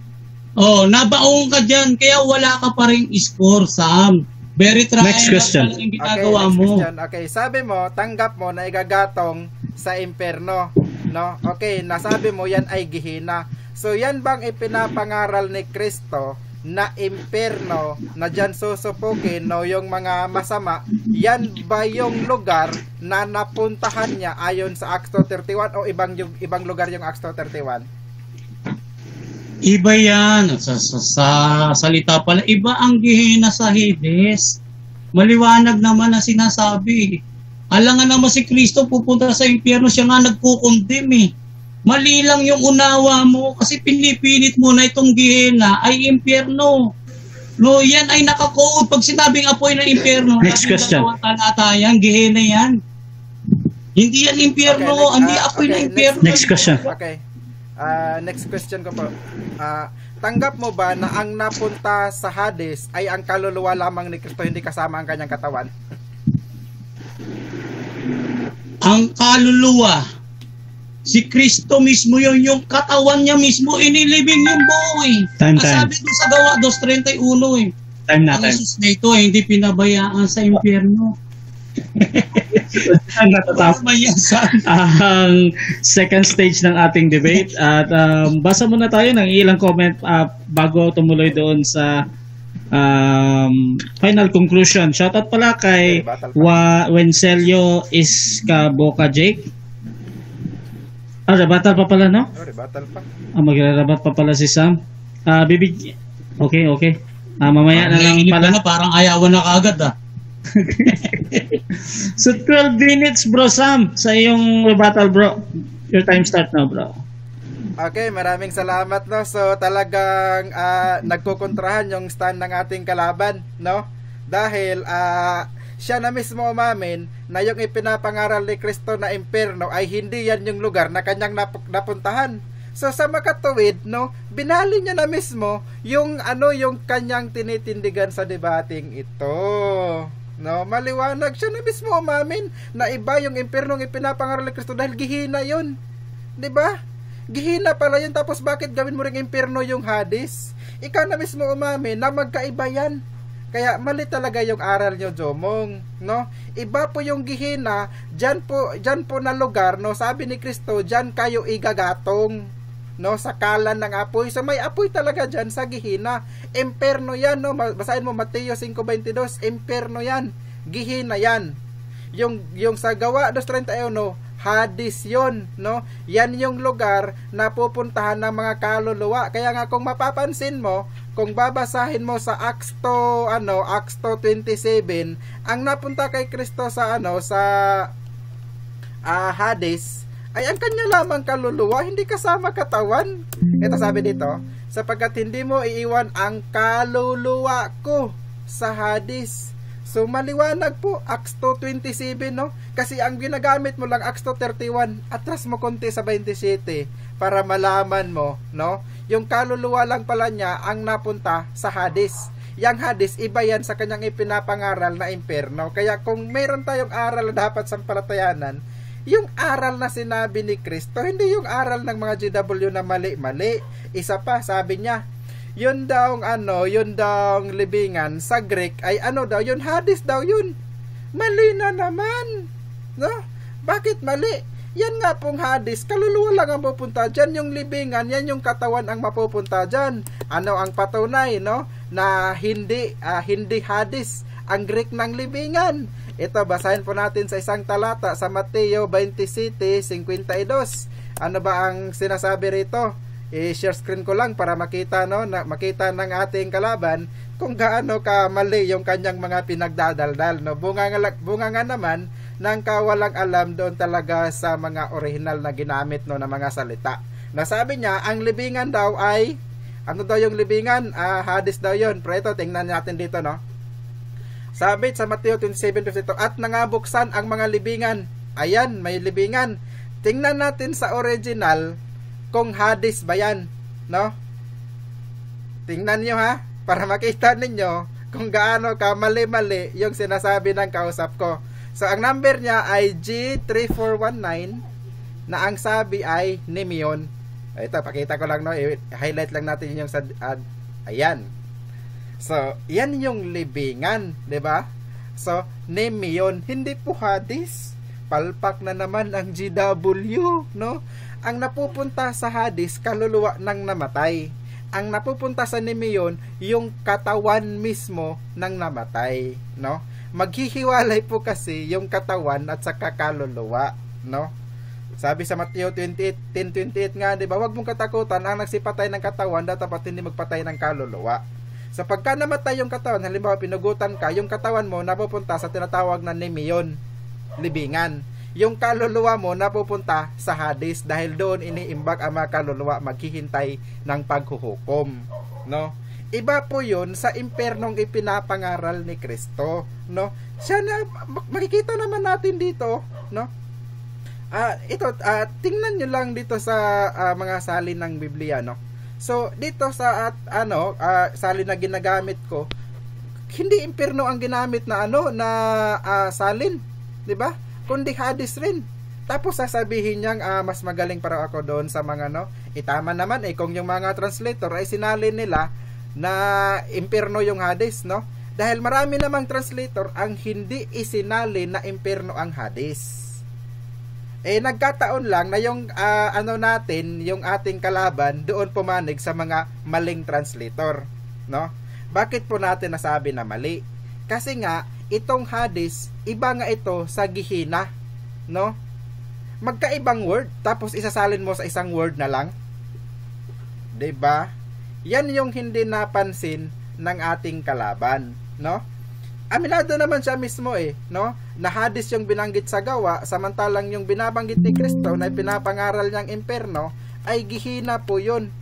Oh, nabaong ka dyan, kaya wala ka pa rin score, Sam. Very triangle. Next question. Yung ginagawa mo. Okay, sabi mo, tanggap mo na igagatong sa impyerno. No? Okay, nasabi mo yan ay Gehenna. So yan bang ipinapangaral ni Kristo na impyerno na dyan susupukin no, yung mga masama, yan ba yung lugar na napuntahan niya ayon sa Acts 2:31 o ibang lugar yung Acts 2:31? Iba yan. Sa salita pala, iba ang Gehenna sa Hades. Maliwanag naman na sinasabi. Alangan naman si Kristo pupunta sa impyerno, siya nga nagkukondem eh. Mali lang yung unawa mo kasi pinipilit mo na itong Gehenna ay impyerno. No, yan ay nakakood pag sinabing apoy ng impyerno. Next question. Talatayan, Gehenna yan. Hindi yan impyerno, hindi apoy ng impyerno. Next question. Okay. Next question ko po. Tanggap mo ba na ang napunta sa Hades ay ang kaluluwa lamang ni Kristo, hindi kasama ang kanyang katawan? Ang kaluluwa, si Kristo mismo yun, yung katawan niya mismo, inilibing yung buo eh. Time. Sabi ko sa Gawa 2:31 eh. Time na Ang time. Jesus na ito hindi pinabayaan sa impyerno. Natatapos ang second stage ng ating debate at basa muna tayo ng ilang comment bago tumuloy doon sa final conclusion. Shoutout pala kay Wencelio Iscaboca Jake. Rebattal pa pala, no? Rebattal pa. Magre-rebat pa pala si Sam. Okay. Mamaya na lang pala. Parang ayawan na kaagad ah. So 12 minutes bro Sam sa iyong rebuttal bro. Your time start now bro. Okay, maraming salamat no. So talagang nagkukontrahan yung stand ng ating kalaban, no? Dahil siya na mismo umamin na yung ipinapangaral ni Kristo na impyerno ay hindi yan yung lugar na kanyang napuntahan. So sa makatuwid, no, binali niya na mismo yung yung kanyang tinitindigan sa debating ito. No, maliwanag siya na mismo umamin na iba yung impyernong ipinapangaral ni Kristo dahil Gehenna yun. 'Di ba? Gehenna pala yun, tapos bakit gawin mo ring impyerno yung Hades? Ikaw na mismo umamin na magkaiba yan. Kaya mali talaga yung aral nyo, Jomong, no? Iba po yung Gehenna, dyan po na lugar, no? Sabi ni Kristo, dyan kayo igagatong, no? Sa kalan ng apoy. So may apoy talaga dyan sa Gehenna. Impyerno yan, no? Basahin mo Mateo 5:22, impyerno yan. Gehenna yan. Yung sa Gawa 2:31, Hades yon, no? Yan yung lugar na pupuntahan ng mga kaluluwa. Kaya nga kung mapapansin mo, kung babasahin mo sa Acts 2:27, ang napunta kay Kristo sa Hades ay ang kanya lamang kaluluwa, hindi kasama katawan. Ito sabi dito, sapagkat hindi mo iiwan ang kaluluwa ko sa Hades. So maliwanag po, Acts 2:27, no? Kasi ang ginagamit mo lang Acts 2:31, atras mo konti sa 27 para malaman mo, no? Yung kaluluwa lang pala niya ang napunta sa Hades. Yang Hades, iba yan sa kanyang ipinapangaral na impyerno. Kaya kung mayroon tayong aral na dapat sampalatayanan, yung aral na sinabi ni Kristo, hindi yung aral ng mga GW na mali-mali. Isa pa, sabi niya, yun daw libingan sa Greek ay ano daw, yun Hades daw yun. Mali na naman. No? Bakit mali? Yan nga pong Hades, kaluluwa lang ang pupunta dyan. Yung libingan, yan yung katawan ang mapupunta dyan. Ano ang patunay, no? Na hindi Hades ang Greek ng libingan. Ito, basahin po natin sa isang talata sa Mateo 27:52. Ano ba ang sinasabi rito? I-share screen ko lang para makita, no, makita ng ating kalaban kung gaano ka mali yung kanyang mga pinagdadaldal, no. Bunga nga naman ng kawalang alam doon talaga sa mga original na ginamit, no, na mga salita. Nasabi niya, ang libingan daw ay ano daw yung libingan? Hades daw yun. Pero ito, tingnan natin dito, no. Sabi sa Mateo 27:52, at nangabuksan ang mga libingan. Ayan, may libingan. Tingnan natin sa original kung Hades ba yan, no? Tingnan nyo ha, para makita ninyo kung gaano ka mali-mali yung sinasabi ng kausap ko. So, ang number niya ay G3419 na ang sabi ay Nemeon. Ito, pakita ko lang, no? I-highlight lang natin yung sa... ayan. So, yan yung libingan, 'di ba? So, Nemeon, hindi po Hades. Palpak na naman ang GW, no? Ang napupunta sa Hades, kaluluwa ng namatay. Ang napupunta sa Nemeon, yung katawan mismo ng namatay, no? Maghihiwalay po kasi yung katawan at saka kaluluwa, no? Sabi sa Mateo 10:28 nga, 'di ba? Huwag mong katakutan ang nagsipatay ng katawan, dapat hindi magpatay ng kaluluwa. So pagka namatay yung katawan, halimbawa pinugutan ka, yung katawan mo napupunta sa tinatawag na Nemeon, libingan. Yung kaluluwa mo napupunta sa Hades dahil doon iniimbag ang mga kaluluwa maghihintay ng paghuhukom, no? Iba po 'yun sa impernong ipinapangaral ni Kristo, no? Siya na makikita naman natin dito, no? Tingnan nyo lang dito sa mga salin ng Biblia, no? So, dito sa salin na ginagamit ko, hindi impyerno ang ginamit na salin, 'di ba? Kundi Hades rin. Tapos sasabihin niyang mas magaling para ako doon sa mga itama naman kung yung mga translator ay sinalin nila na impyerno yung Hades, no? Dahil marami namang translator ang hindi isinalin na impyerno ang Hades. Nagkataon lang na yung yung ating kalaban doon pumanig sa mga maling translator, no? Bakit po natin nasabi na mali? Kasi nga itong Hades, iba nga ito sa Gehenna, no? Magkaibang word tapos isasalin mo sa isang word na lang. 'Di ba? Yan yung hindi napansin ng ating kalaban, no? Aminado naman siya mismo no? Na Hades yung binanggit sa gawa, samantalang yung binabanggit ni Kristo na pinapangaral niyang impyerno ay Gehenna po yun.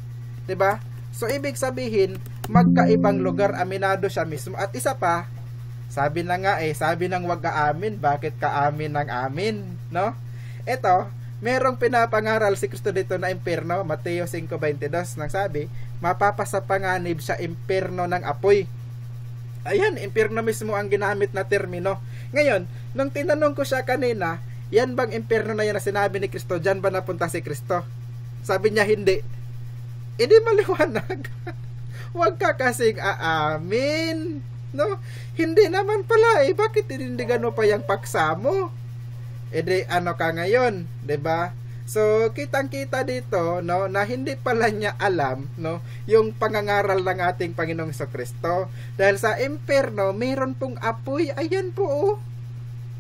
'Di ba? So ibig sabihin, magkaibang lugar, aminado siya mismo. At isa pa, sabi na nga sabi nang wag aamin, bakit ka amin ng amin, no? Ito, merong pinapangaral si Kristo dito na impyerno, Mateo 5:22 nang sabi, mapapasapanganib sa impyerno ng apoy. Ayan, impyerno mismo ang ginamit na termino. Ngayon, nung tinanong ko siya kanina, yan bang impyerno na yan na sinabi ni Kristo, dyan ba napunta si Kristo? Sabi niya, hindi. Hindi maliwanag. Huwag ka kasing aamin, no? Hindi naman pala bakit tinindigan mo pa yung paksa mo? Ano ka ngayon, 'di ba? So, kitang-kita dito, no, na hindi pala niya alam, no, yung pangangaral ng ating Panginoong Jesucristo. Dahil sa impyerno, mayroon pong apoy. Ayan po,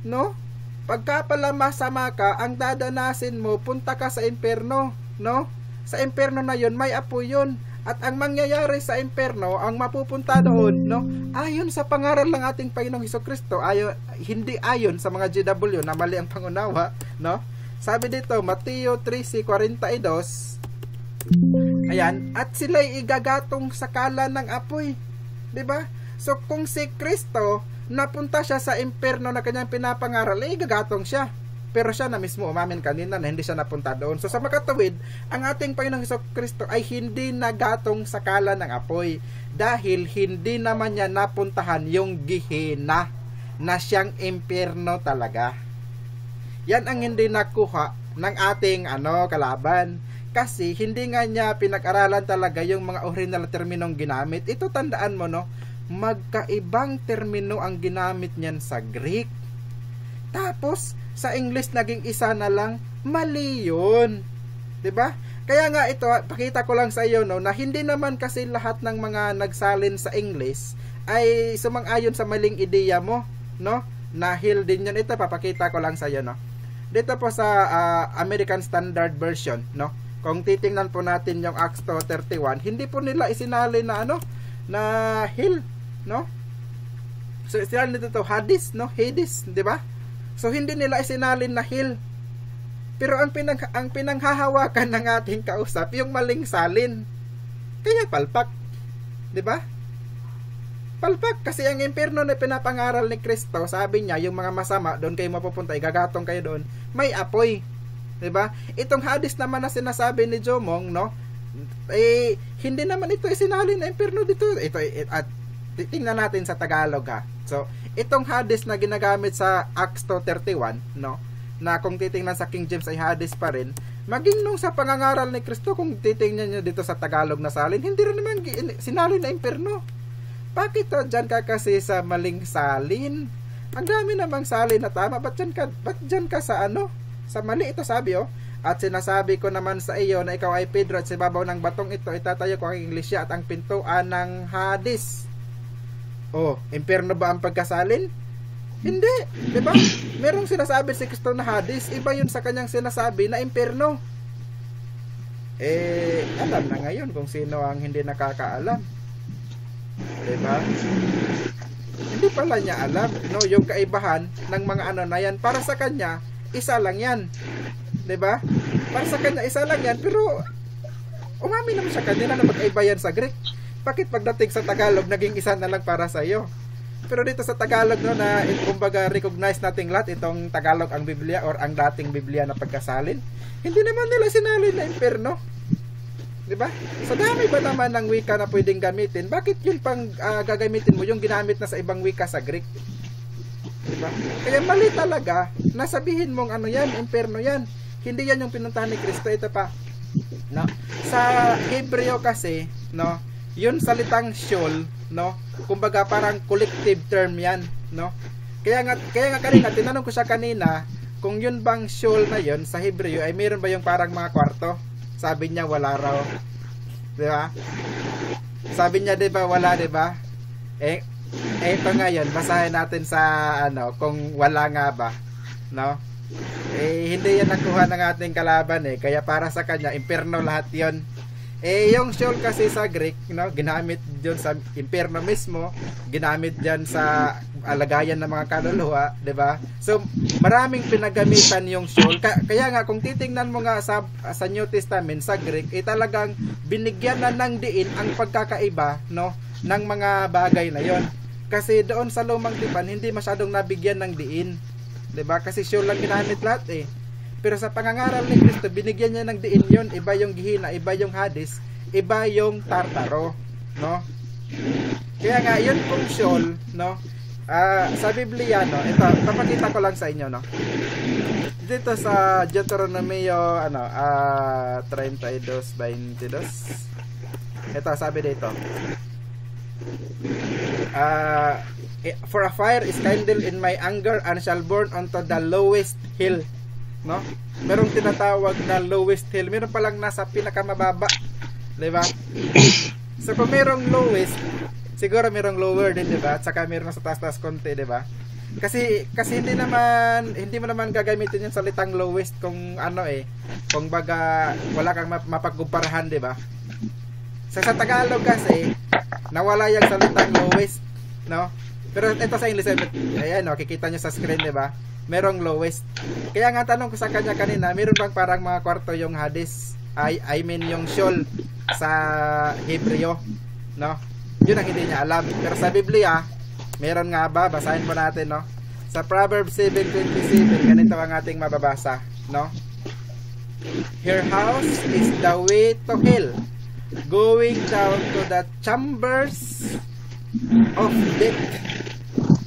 no? Pagka pala masama ka, ang dadanasin mo, punta ka sa impyerno, no? Sa impyerno na yun, may apoy yun. At ang mangyayari sa impyerno, ang mapupunta doon, no, ayon sa pangaral ng ating Panginoong Jesucristo, hindi ayon sa mga GW na mali ang pangunawa, no? Sabi dito, Mateo 13:42, ayan, at sila'y igagatong sa kalan ng apoy. 'Di ba? So kung si Kristo napunta siya sa impyerno na kanyang pinapangaral, gagatong siya. Pero siya na mismo umamin kanina na hindi siya napunta doon. So sa makatuwid, ang ating Panginoong Hesukristo ay hindi nagatong sa kala ng apoy dahil hindi naman niya napuntahan yung Gehenna na siyang impyerno talaga. Yan ang hindi nakuha ng ating kalaban. Kasi hindi nga niya pinag-aralan talaga yung mga original terminong ginamit. Ito tandaan mo, no? Magkaibang termino ang ginamit niyan sa Greek. Tapos, sa English naging isa na lang, mali yun. 'Di ba? Kaya nga ito, pakita ko lang sa iyo, no, na hindi naman kasi lahat ng mga nagsalin sa English ay sumang-ayon sa maling ideya mo, no? Nahil din yun. Ito, papakita ko lang sa iyo, no? Dito po sa American Standard Version, no? Kung titingnan po natin yung Acts 2:31, hindi po nila isinalin na na hill, no? So isinalin dito Hades, no? Hades, 'di ba? So hindi nila isinalin na hill. Pero ang pinanghahawakan ng ating kausap yung maling salin. Kaya palpak. 'Di ba? Palpak kasi ang impyerno na pinapangaral ni Kristo, sabi niya yung mga masama doon kayo mapupunta, igagatong kayo doon, may apoy. 'Di ba? Itong Hades naman na sinasabi ni Jomong, no? Hindi naman ito isinalin na impyerno dito. Ito at tingnan natin sa Tagalog, ha. So, itong Hades na ginagamit sa Acts 2:31, no, na kung titingnan sa King James ay Hades pa rin, maging nung sa pangangaral ni Kristo, kung titingnan nyo dito sa Tagalog na salin, hindi rin naman sinalin na impyerno. Bakit dyan ka kasi sa maling salin? Ang dami namang salin na tama. Ba't dyan ka sa sa mali? Ito sabi, at sinasabi ko naman sa iyo na ikaw ay Pedro at sa ibabaw ng batong ito itatayo ko ang iglesia at ang pintuan ng Hades. Impyerno ba ang pagkasalin? Hindi, 'di ba? Merong sinasabi si Kristo na Hades, iba 'yun sa kanyang sinasabi na impyerno. Alam na ngayon kung sino ang hindi nakakaalam. 'Di ba? Hindi pala niya alam, no, yung kaibahan ng mga na yan. Para sa kanya, isa lang 'yan. 'Di ba? Para sa kanya isa lang 'yan, pero umamin naman siya kanina na magkaiba yan sa Greek. Bakit pagdating sa Tagalog, naging isa na lang para sa iyo? Pero dito sa Tagalog, no, na kumbaga recognize nating lahat itong Tagalog ang Biblia or ang dating Biblia na pagkasalin, hindi naman nila sinalin na impyerno. 'Di ba? Sa dami ba naman ng wika na pwedeng gamitin, bakit yun pang gagamitin mo yung ginamit na sa ibang wika sa Greek? 'Di ba? Kaya mali talaga na sabihin mong yan, impyerno yan. Hindi yan yung pinuntahan ni Kristo. Ito pa, no? Sa Hebreo kasi, no, yun salitang Sheol, no, kumbaga parang collective term yan, no. Kaya nga kanina tinanong ko siya kanina kung yun bang Sheol na yun sa Hebreo ay meron ba yung parang mga kwarto. Sabi niya wala raw, di ba? Sabi niya, di ba, wala, di ba? Ito ngayon, basahin natin sa kung wala nga ba, no? Hindi yan nakuha ng ating kalaban, kaya para sa kanya impyerno lahat yon. Yung Sheol kasi sa Greek, no, ginamit diyon sa impyerno mismo, ginamit diyan sa alagayan ng mga kaluluwa, 'di ba? So maraming pinagamitan yung Sheol. Kaya nga kung titingnan mo nga sa New Testament sa Greek, talagang binigyan na ng diin ang pagkakaiba, no, ng mga bagay na 'yon. Kasi doon sa Lumang Tipan hindi masyadong nabigyan ng diin, 'di ba? Kasi Sheol lang ginamit lahat Pero sa pangangaral ni Kristo, binigyan niya ng diin yon. Iba yung Gehenna, iba yung Hades, iba yung Tartaro, no? Kaya nga, yun pong Sheol, no? Sa Biblia, no? Ito, papakita ko lang sa inyo, no? Dito sa Deuteronomio, 32:22. Ito, sabi dito. For a fire is kindled in my anger and shall burn unto the lowest hill. No? Merong tinatawag na lowest hill. Meron palang nasa pinakamababa. 'Di ba? So kung merong lowest, siguro merong lower din, 'di ba? At saka meron sa taas-taas konti, 'di ba? Kasi hindi mo naman gagamitin yung salitang lowest kung kung baga wala kang mapagkumparahan, 'di ba? Sa Tagalog kasi nawala yung salitang lowest, no? Pero ito sa English, ayan, kikita nyo sa screen, 'di ba? Merong lowest. Kaya nga tanong ko sa kanya kanina, meron bang parang mga kwarto yung Hades? I mean yung Sheol sa Hebreo, no? Yun ang hindi niya alam. Pero sa Biblia, Meron nga ba? Basahin po natin, no? Sa Proverbs 7:27, ganito ang ating mababasa, no? Her house is the way to hell, going down to the chambers of death.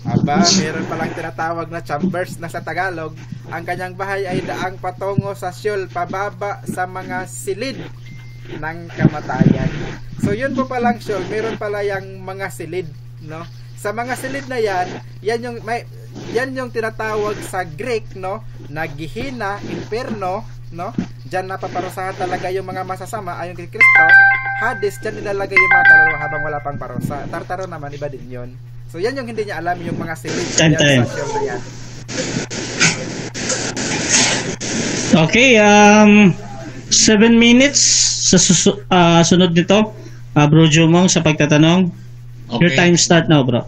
Aba, meron palang tinatawag na chambers na sa Tagalog. Ang kanyang bahay ay daang patungo sa Sheol, pababa sa mga silid ng kamatayan. So yun po palang Sheol, meron pala yung mga silid, no? Sa mga silid na yan yung tinatawag sa Greek, no, na Gehenna, Inferno, no? Diyan napaparusahan talaga yung mga masasama ayon kay Kristo. Hades, diyan nilalagay yung mga kaluluwa habang wala pang parusa. Tartaro naman, iba din yun. So yan yung hindi niya alam, yung mga silid yan sa Sheol na yan. Okay, 7 minutes sa sunod nito, Bro Jumong, sa pagtatanong. Okay. Your time start now, bro.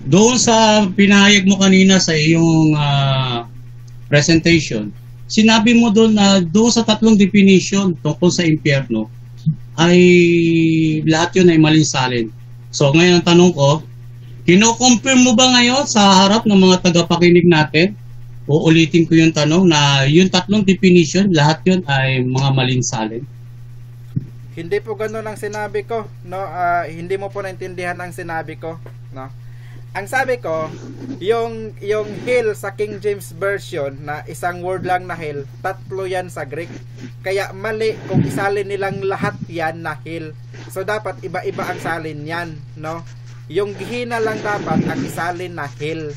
Doon sa pinahayag mo kanina sa iyong presentation, sinabi mo doon na doon sa tatlong definition tungkol sa impyerno ay lahat yun ay malinsalin. So ngayon ang tanong ko, kino-confirm mo ba ngayon sa harap ng mga tagapakinig natin? Uulitin ko yung tanong na yung tatlong definition, lahat yun ay mga malinsalin. Hindi po ganoon ang sinabi ko, no? Hindi mo po naintindihan ang sinabi ko, no? Ang sabi ko, yung hell sa King James Version na isang word lang na hell, tatlo yan sa Greek. Kaya mali kung isalin nilang lahat yan na hell. So dapat iba-iba ang salin yan, no? Yung Gehenna lang dapat ang isalin na hell.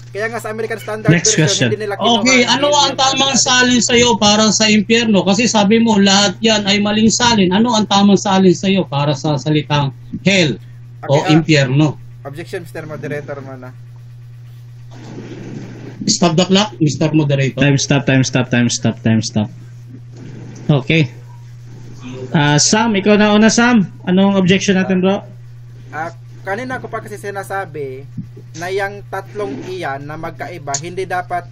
Kaya nga sa American Standard Next Version, question. hindi nila kinuha. Okay, ano ang tamang salin sa iyo para sa impyerno? Kasi sabi mo lahat yan ay maling salin. Ano ang tamang salin sa iyo para sa salitang hell o impyerno? Objection, Mr. Moderator mo na. Stop the clock, Mr. Moderator. Time stop. Okay. Sam, ikaw na una, Sam. Anong objection natin, bro? Kanina ko pa kasi sinasabi na yung tatlong iyan na magkaiba, hindi dapat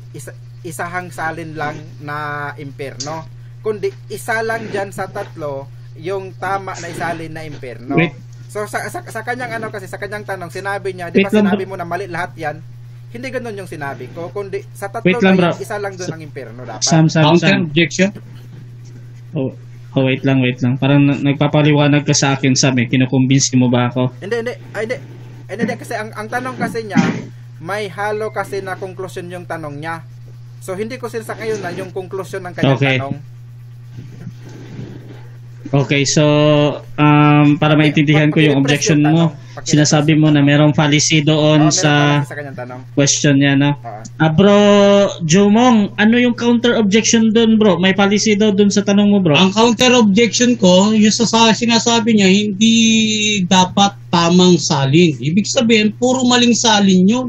isahang salin lang na impyerno. Kundi isa lang dyan sa tatlo yung tama na isalin na impyerno. Wait. So sa kanyang kasi sa kanyang tanong, sinabi niya, di ba Wait lang, sinabi mo na mali lahat yan? Hindi ganoon yung sinabi ko, kundi sa tatlo Wait lang, na bro. yan, isa lang doon ang impyerno dapat. Counter objection. Wait lang. Parang nagpapaliwanag ka sa akin, Sam, eh. Kinukumbinsi mo ba ako? Hindi kasi ang tanong kasi niya, may halo kasi na conclusion yung tanong niya. So hindi ko sinasa ngayon na yung conclusion ng kanyang tanong. Okay, so para maintindihan ko yung objection mo, sinasabi mo na merong fallacy doon sa kanyang tanong. question niya, no? Bro Jumong, ano yung counter objection doon, bro? May fallacy daw doon sa tanong mo, bro. Ang counter objection ko, yung sa sinasabi niya, hindi dapat tamang salin. Ibig sabihin, puro maling salin yun.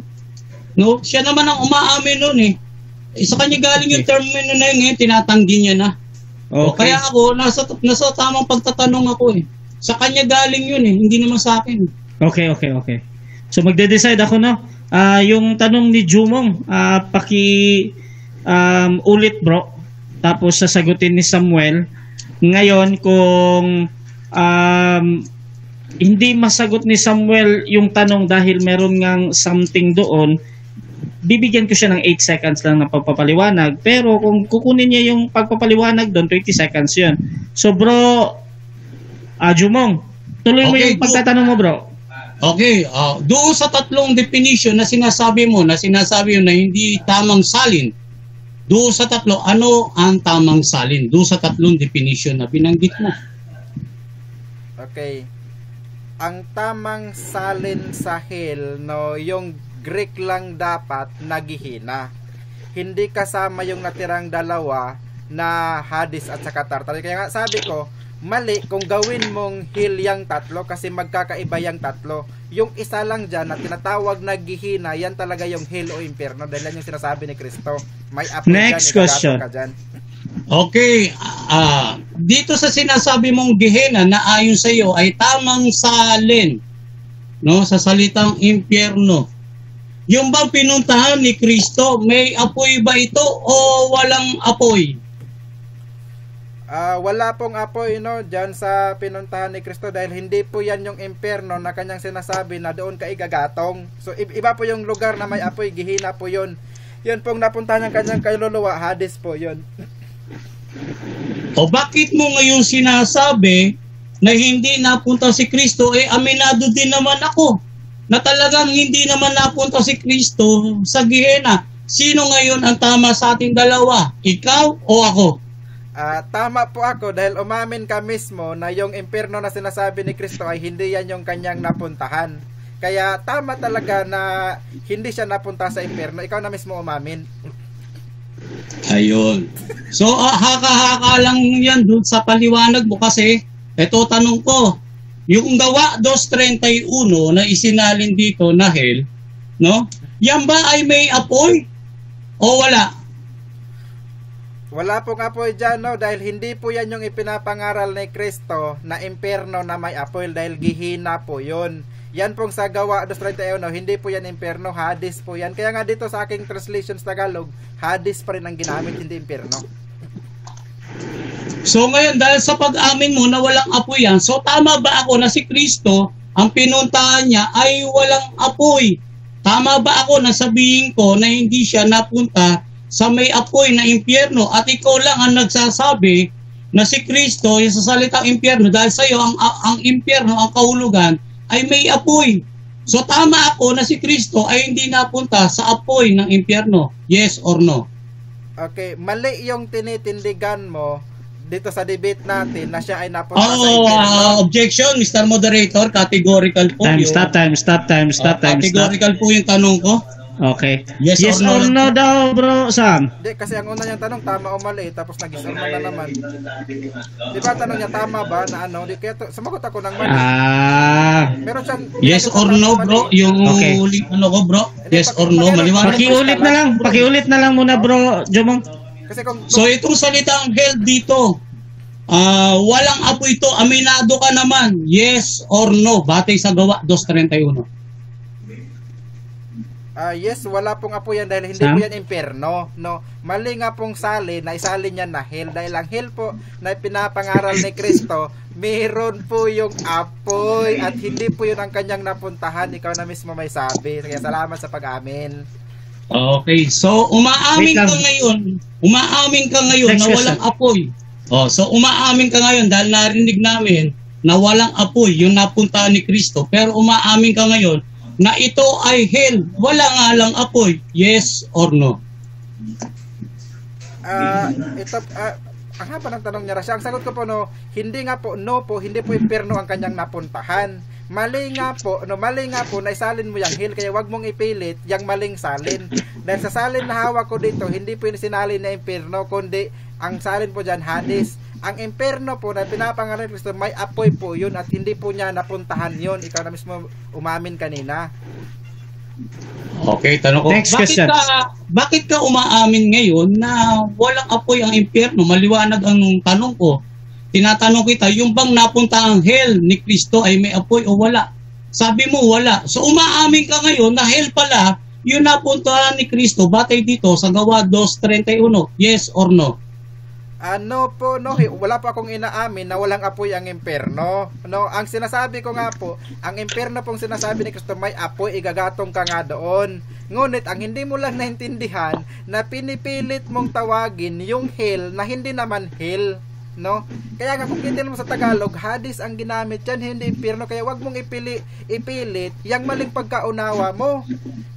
No? Siya naman ang umaamin nun eh. Sa kanya galing yung termino na yun, tinatanggi niya na. Okay. Kaya ako, nasa tamang pagtatanong ako eh. Sa kanya galing yun eh, hindi naman sa akin. Okay. So magde-decide ako, no? Yung tanong ni Jumong, ulit, bro. Tapos sasagutin ni Samuel. Ngayon, kung hindi masagot ni Samuel yung tanong dahil meron ngang something doon, bibigyan ko siya ng 8 seconds lang na pagpapaliwanag. Pero kung kukunin niya yung pagpapaliwanag doon, 20 seconds yun. So bro, Jumong, tuloy mo yung pagtatanong mo, bro. Okay, doon sa tatlong definition na sinasabi mo na hindi tamang salin, doon sa tatlo, ano ang tamang salin? Doon sa tatlong definition na binanggit mo. Okay. Ang tamang salin sa hell, no, yung Greek lang dapat na Gehenna. Hindi kasama yung natirang dalawa na Hades at saka Tartarus. Kaya nga sabi ko, mali kung gawin mong hell yung tatlo kasi magkakaiba yung tatlo. Yung isa lang dyan na tinatawag na Gehenna, yan talaga yung hell o impyerno. Dahil yan yung sinasabi ni Kristo. May apoy Next dyan, question. ka dyan. Okay, dito sa sinasabi mong Gehenna na ayon sa iyo ay tamang salin, no, sa salitang impyerno. Yung bang pinuntahan ni Kristo, may apoy ba ito o walang apoy? Wala pong apoy dyan sa pinuntahan ni Kristo dahil hindi po yan yung impyerno na kanyang sinasabi na doon ka igagatong. So iba po yung lugar na may apoy, Gihina po yun. Yun pong napuntahan ng kanyang kaluluwa, Hades po yun. O bakit mo ngayon sinasabi na hindi napunta si Kristo? Aminado din naman ako na talagang hindi naman napunta si Kristo sa Gihena. Sino ngayon ang tama sa ating dalawa? Ikaw o ako? Tama po ako dahil umamin ka mismo na yung impyerno na sinasabi ni Kristo ay hindi yan yung kanyang napuntahan. Kaya tama talaga na hindi siya napunta sa impyerno. Ikaw na mismo umamin. Ayun. So, haka-haka lang yan dun sa paliwanag mo kasi eto tanong ko. Yung Gawa 2:31 na isinalin dito na hell, no? Yan ba ay may apoy o wala? Wala pong apoy dyan, dahil hindi po yan yung ipinapangaral ni Kristo na impyerno na may apoy dahil Gihina po yun. Yan pong sa Gawa 2:31, hindi po yan impyerno, Hades po yan. Kaya nga dito sa aking translation sa Tagalog, Hades pa rin ang ginamit, hindi impyerno. So ngayon, dahil sa pag-amin mo na walang apoy yan, so tama ba ako na si Kristo, ang pinuntahan niya ay walang apoy? Tama ba ako na sabihin ko na hindi siya napunta sa may apoy na impyerno at ikaw lang ang nagsasabi na si Kristo yung sa salitang impyerno dahil sa iyo ang impyerno, ang kahulugan ay may apoy. So tama ako na si Kristo ay hindi napunta sa apoy ng impyerno. Yes or no? Okay, mali yung tinitindigan mo dito sa debate natin na siya ay napunta sa impyerno. Objection, Mr. Moderator, categorical po. Stop time. Categorical po yung tanong ko. Okay. Yes or no daw, bro Sam? Hindi, kasi ang una niyang tanong, tama o mali, tapos nag-isip na naman. Di ba tanong niya, tama ba na ano? Di, kaya sumagot ako ng mali. Meron siyang... Yes or no, bro? Yung uling ano ko, bro? Yes or no? Maliwanag. Pakiulit na lang muna, bro Jomong. Kasi kung... So itong salitang hell dito, walang apoy ito, aminado ka naman. Yes or no? Batay sa Gawa 2:31. Yes, wala pong apoy yan dahil hindi po yan impyerno. No, mali nga pong salin na isalin niya na hell dahil ang hell po na pinapangaral ni Kristo, meron po yung apoy at hindi po yun ang kanyang napuntahan. Ikaw na mismo may sabi. Kaya salamat sa pag-amin. Okay, so umaamin ka ngayon na walang apoy. So umaamin ka ngayon dahil narinig namin na walang apoy yung napuntahan ni Kristo, pero umaamin ka ngayon na ito ay hell, wala nga lang apoy. Yes or no? Ang haba ng tanong niya, ang sagot ko po hindi nga po, hindi po impyerno ang kanyang napuntahan. Mali nga po na isalin mo yung hell, kaya wag mong ipilit yung maling salin. Dahil sa salin na hawak ko dito, hindi po yung sinalin na impyerno, kundi ang salin po dyan, Hades. Ang impyerno po na pinapangaral ni Kristo, may apoy po yun at hindi po niya napuntahan yun. Ikaw na mismo umamin kanina. Okay, tanong ko. Bakit ka umaamin ngayon na walang apoy ang impyerno? Maliwanag ang tanong ko. Tinatanong kita, yung bang napunta ang hell ni Kristo ay may apoy o wala? Sabi mo wala. So umaamin ka ngayon na hell pala yung napuntahan ni Kristo batay dito sa Gawa 2:31. Yes or no? No po, wala pa akong inaamin na walang apoy ang impyerno. Ang sinasabi ko nga po, ang impyerno pong sinasabi ni Kristo may apoy, igagatong ka nga doon. Ngunit ang hindi mo lang naintindihan na pinipilit mong tawagin yung hell na hindi naman hell. Kaya nga kung kitin mo sa Tagalog, Hades ang ginamit yan, hindi impyerno. Kaya wag mong ipilit yung maling pagkaunawa mo.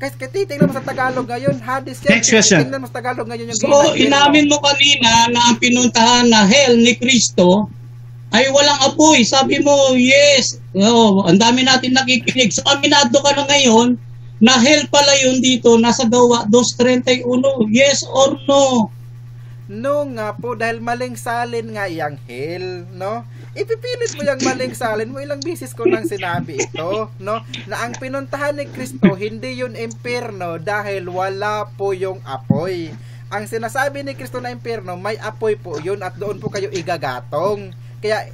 Kasi titignan mo sa Tagalog ngayon, Hades yan. Titignan mo sa Tagalog ngayon yung so inamin mo kanina na ang pinuntahan na hell ni Kristo ay walang apoy. Sabi mo yes. Ang dami natin nakikinig. So aminado ka na ngayon na hell pala yun dito nasa Gawa 2:31. Yes or no? No nga po, dahil maling salin nga yung hell, ipipilit mo yung maling salin mo. Ilang bisis ko nang sinabi ito, na ang pinuntahan ni Kristo hindi yun impyerno dahil wala po yung apoy. Ang sinasabi ni Kristo na impyerno, may apoy po yun at doon po kayo igagatong. Kaya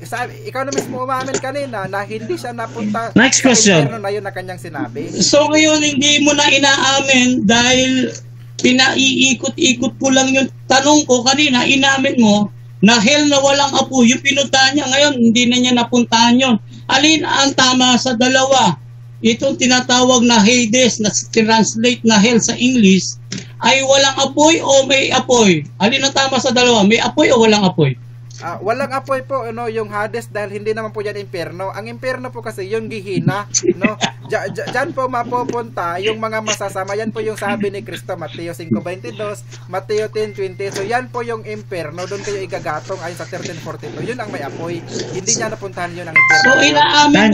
ikaw na mismo umamin kanina na hindi siya napunta Next question. Sa impyerno na yun na kanyang sinabi. So ngayon hindi mo na inaamin dahil pinaiikot-ikot ko lang yung tanong ko kanina, inamin mo na hell na walang apoy, yung pinuntahan niya ngayon, hindi na niya napuntahan yun. Alin ang tama sa dalawa? Itong tinatawag na Hades, na translate na hell sa English, ay walang apoy o may apoy? Alin ang tama sa dalawa? May apoy o walang apoy? Walang apoy po yung Hades, dahil hindi naman po yan impyerno. Ang impyerno po kasi yung Gihina, no? Diyan po mapupunta yung mga masasama. Yan po yung sabi ni Kristo, Mateo 5:22, Mateo 10:20. So yan po yung impyerno, doon kayo igagatong ayon sa 13:42. Yun ang may apoy. Hindi niya napuntahan yun ang impyerno. So inaamin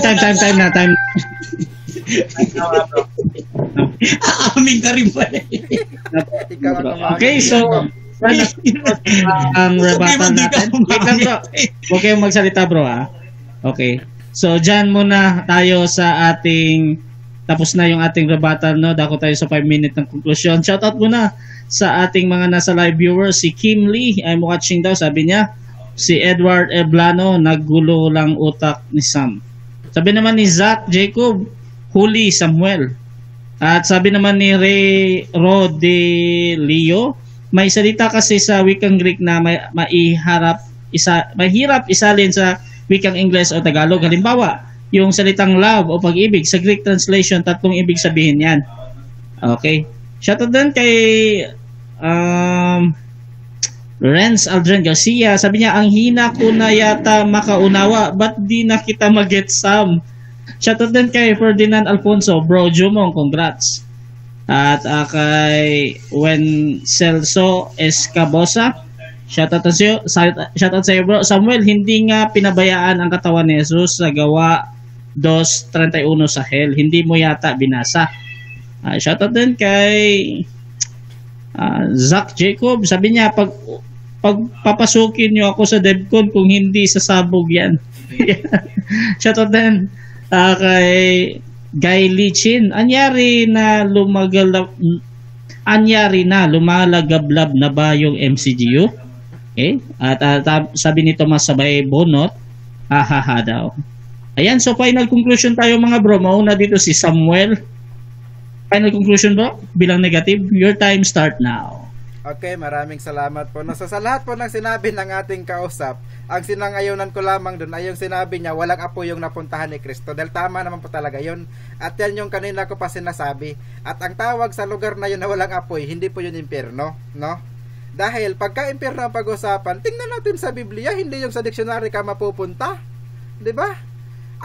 Time. Aamin ka rin pala. Ikaw ang Okay, so ang rebuttal natin. Wait lang bro. Huwag kayong magsalita bro ha. Okay. So dyan muna tayo sa ating, tapos na yung ating rebuttal, no? Dako tayo sa 5 minute ng conclusion. Shoutout muna sa ating mga nasa live viewers. Si Kim Lee, I'm watching daw, sabi niya. Si Edward Eblano, naggulo lang utak ni Sam. Sabi naman ni Zach Jacob, huli Samuel. At sabi naman ni Ray Rodelio, may salita kasi sa wikang Greek na mahirap isalin sa wikang Ingles o Tagalog. Halimbawa, yung salitang love o pag-ibig sa Greek translation, tatlong ibig sabihin yan. Okay. Shoutout din kay Renz Aldrin Garcia. Sabi niya, ang hina ko na yata makaunawa. Ba't di na kita mag-get Sam? Shoutout din kay Ferdinand Alfonso. Bro Jumong, congrats. At kay Celso Escabosa, shoutout sa iyo bro. Samuel, hindi nga pinabayaan ang katawan ni Jesus sa Gawa 2:31 sa hell. Hindi mo yata binasa. Shoutout din kay Zach Jacob. Sabi niya, pag papasukin niyo ako sa DevCon kung hindi sasabog yan. Shoutout din kay Guy Lichin, anyari na lumalagablab na ba yung MCGU? Okay? At sabi ni Tomas Sabay Bonot, hahaha daw. Ayan, so final conclusion tayo mga bro. Mauna dito si Samuel. Final conclusion bro, bilang negative. Your time start now. Okay, maraming salamat po. No, so, sa lahat po ng sinabi ng ating kausap, ang sinangayonan ko lamang doon ay yung sinabi niya, walang apoy yung napuntahan ni Kristo. Dahil tama naman po talaga yun. At yan yung kanina ko pa sinasabi. At ang tawag sa lugar na yun na walang apoy, hindi po yun impyerno, no? Dahil pagka impyerno ang pag-usapan, tingnan natin sa Biblia, hindi yung sa dictionary ka mapupunta. 'Di ba?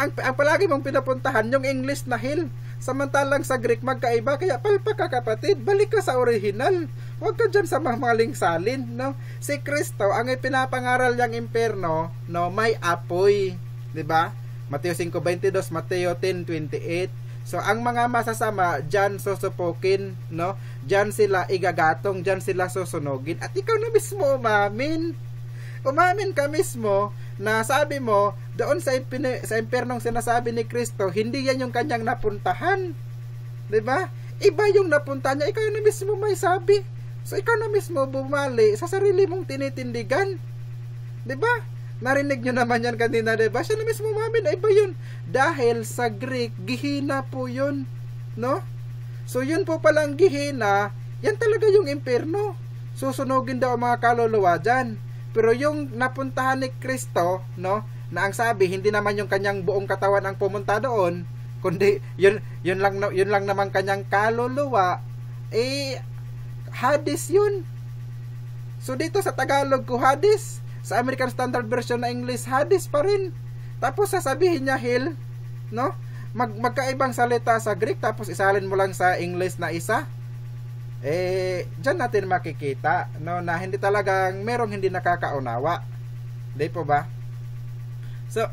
Ang palagi mong pinapuntahan yung English na hell. Samantalang sa Greek magkaiba, kaya palpak ka kapatid, balik ka sa original. Huwag ka dyan sa maling salin, no? Si Kristo, ang ipinapangaral niyang impyerno, no, may apoy, 'di ba? Mateo 5:22, Mateo 10:28. So ang mga masasama diyan susupukin, no? Diyan sila igagatong, diyan sila susunugin. At ikaw na mismo umamin. Umamin ka mismo na sabi mo doon sa impyernong sinasabi ni Kristo, hindi yan yung kanyang napuntahan. 'Di ba? Iba yung napuntahan niya, ikaw na mismo may sabi. So ikaw na mismo bumali sa sarili mong tinitindigan. 'Di ba? Narinig nyo naman yan kanina, 'di ba? Siya na mismo umamin na iba yun. Dahil sa Greek, Gihina po yun, no? So yun po palang Gihina, yan talaga yung impyerno. Susunugin daw ang mga kaluluwa dyan. Pero yung napuntahan ni Kristo, no, na ang sabi hindi naman yung kanyang buong katawan ang pumunta doon, kundi yun lang naman kanyang kaluluwa, Hades yun. So dito sa Tagalog ko Hades, sa American Standard Version na English Hades pa rin. Tapos sasabihin niya hell, no? Magkaibang salita sa Greek tapos isalin mo lang sa English na isa. Diyan natin makikita, no, na hindi talagang merong hindi nakakaunawa. Di po ba? So,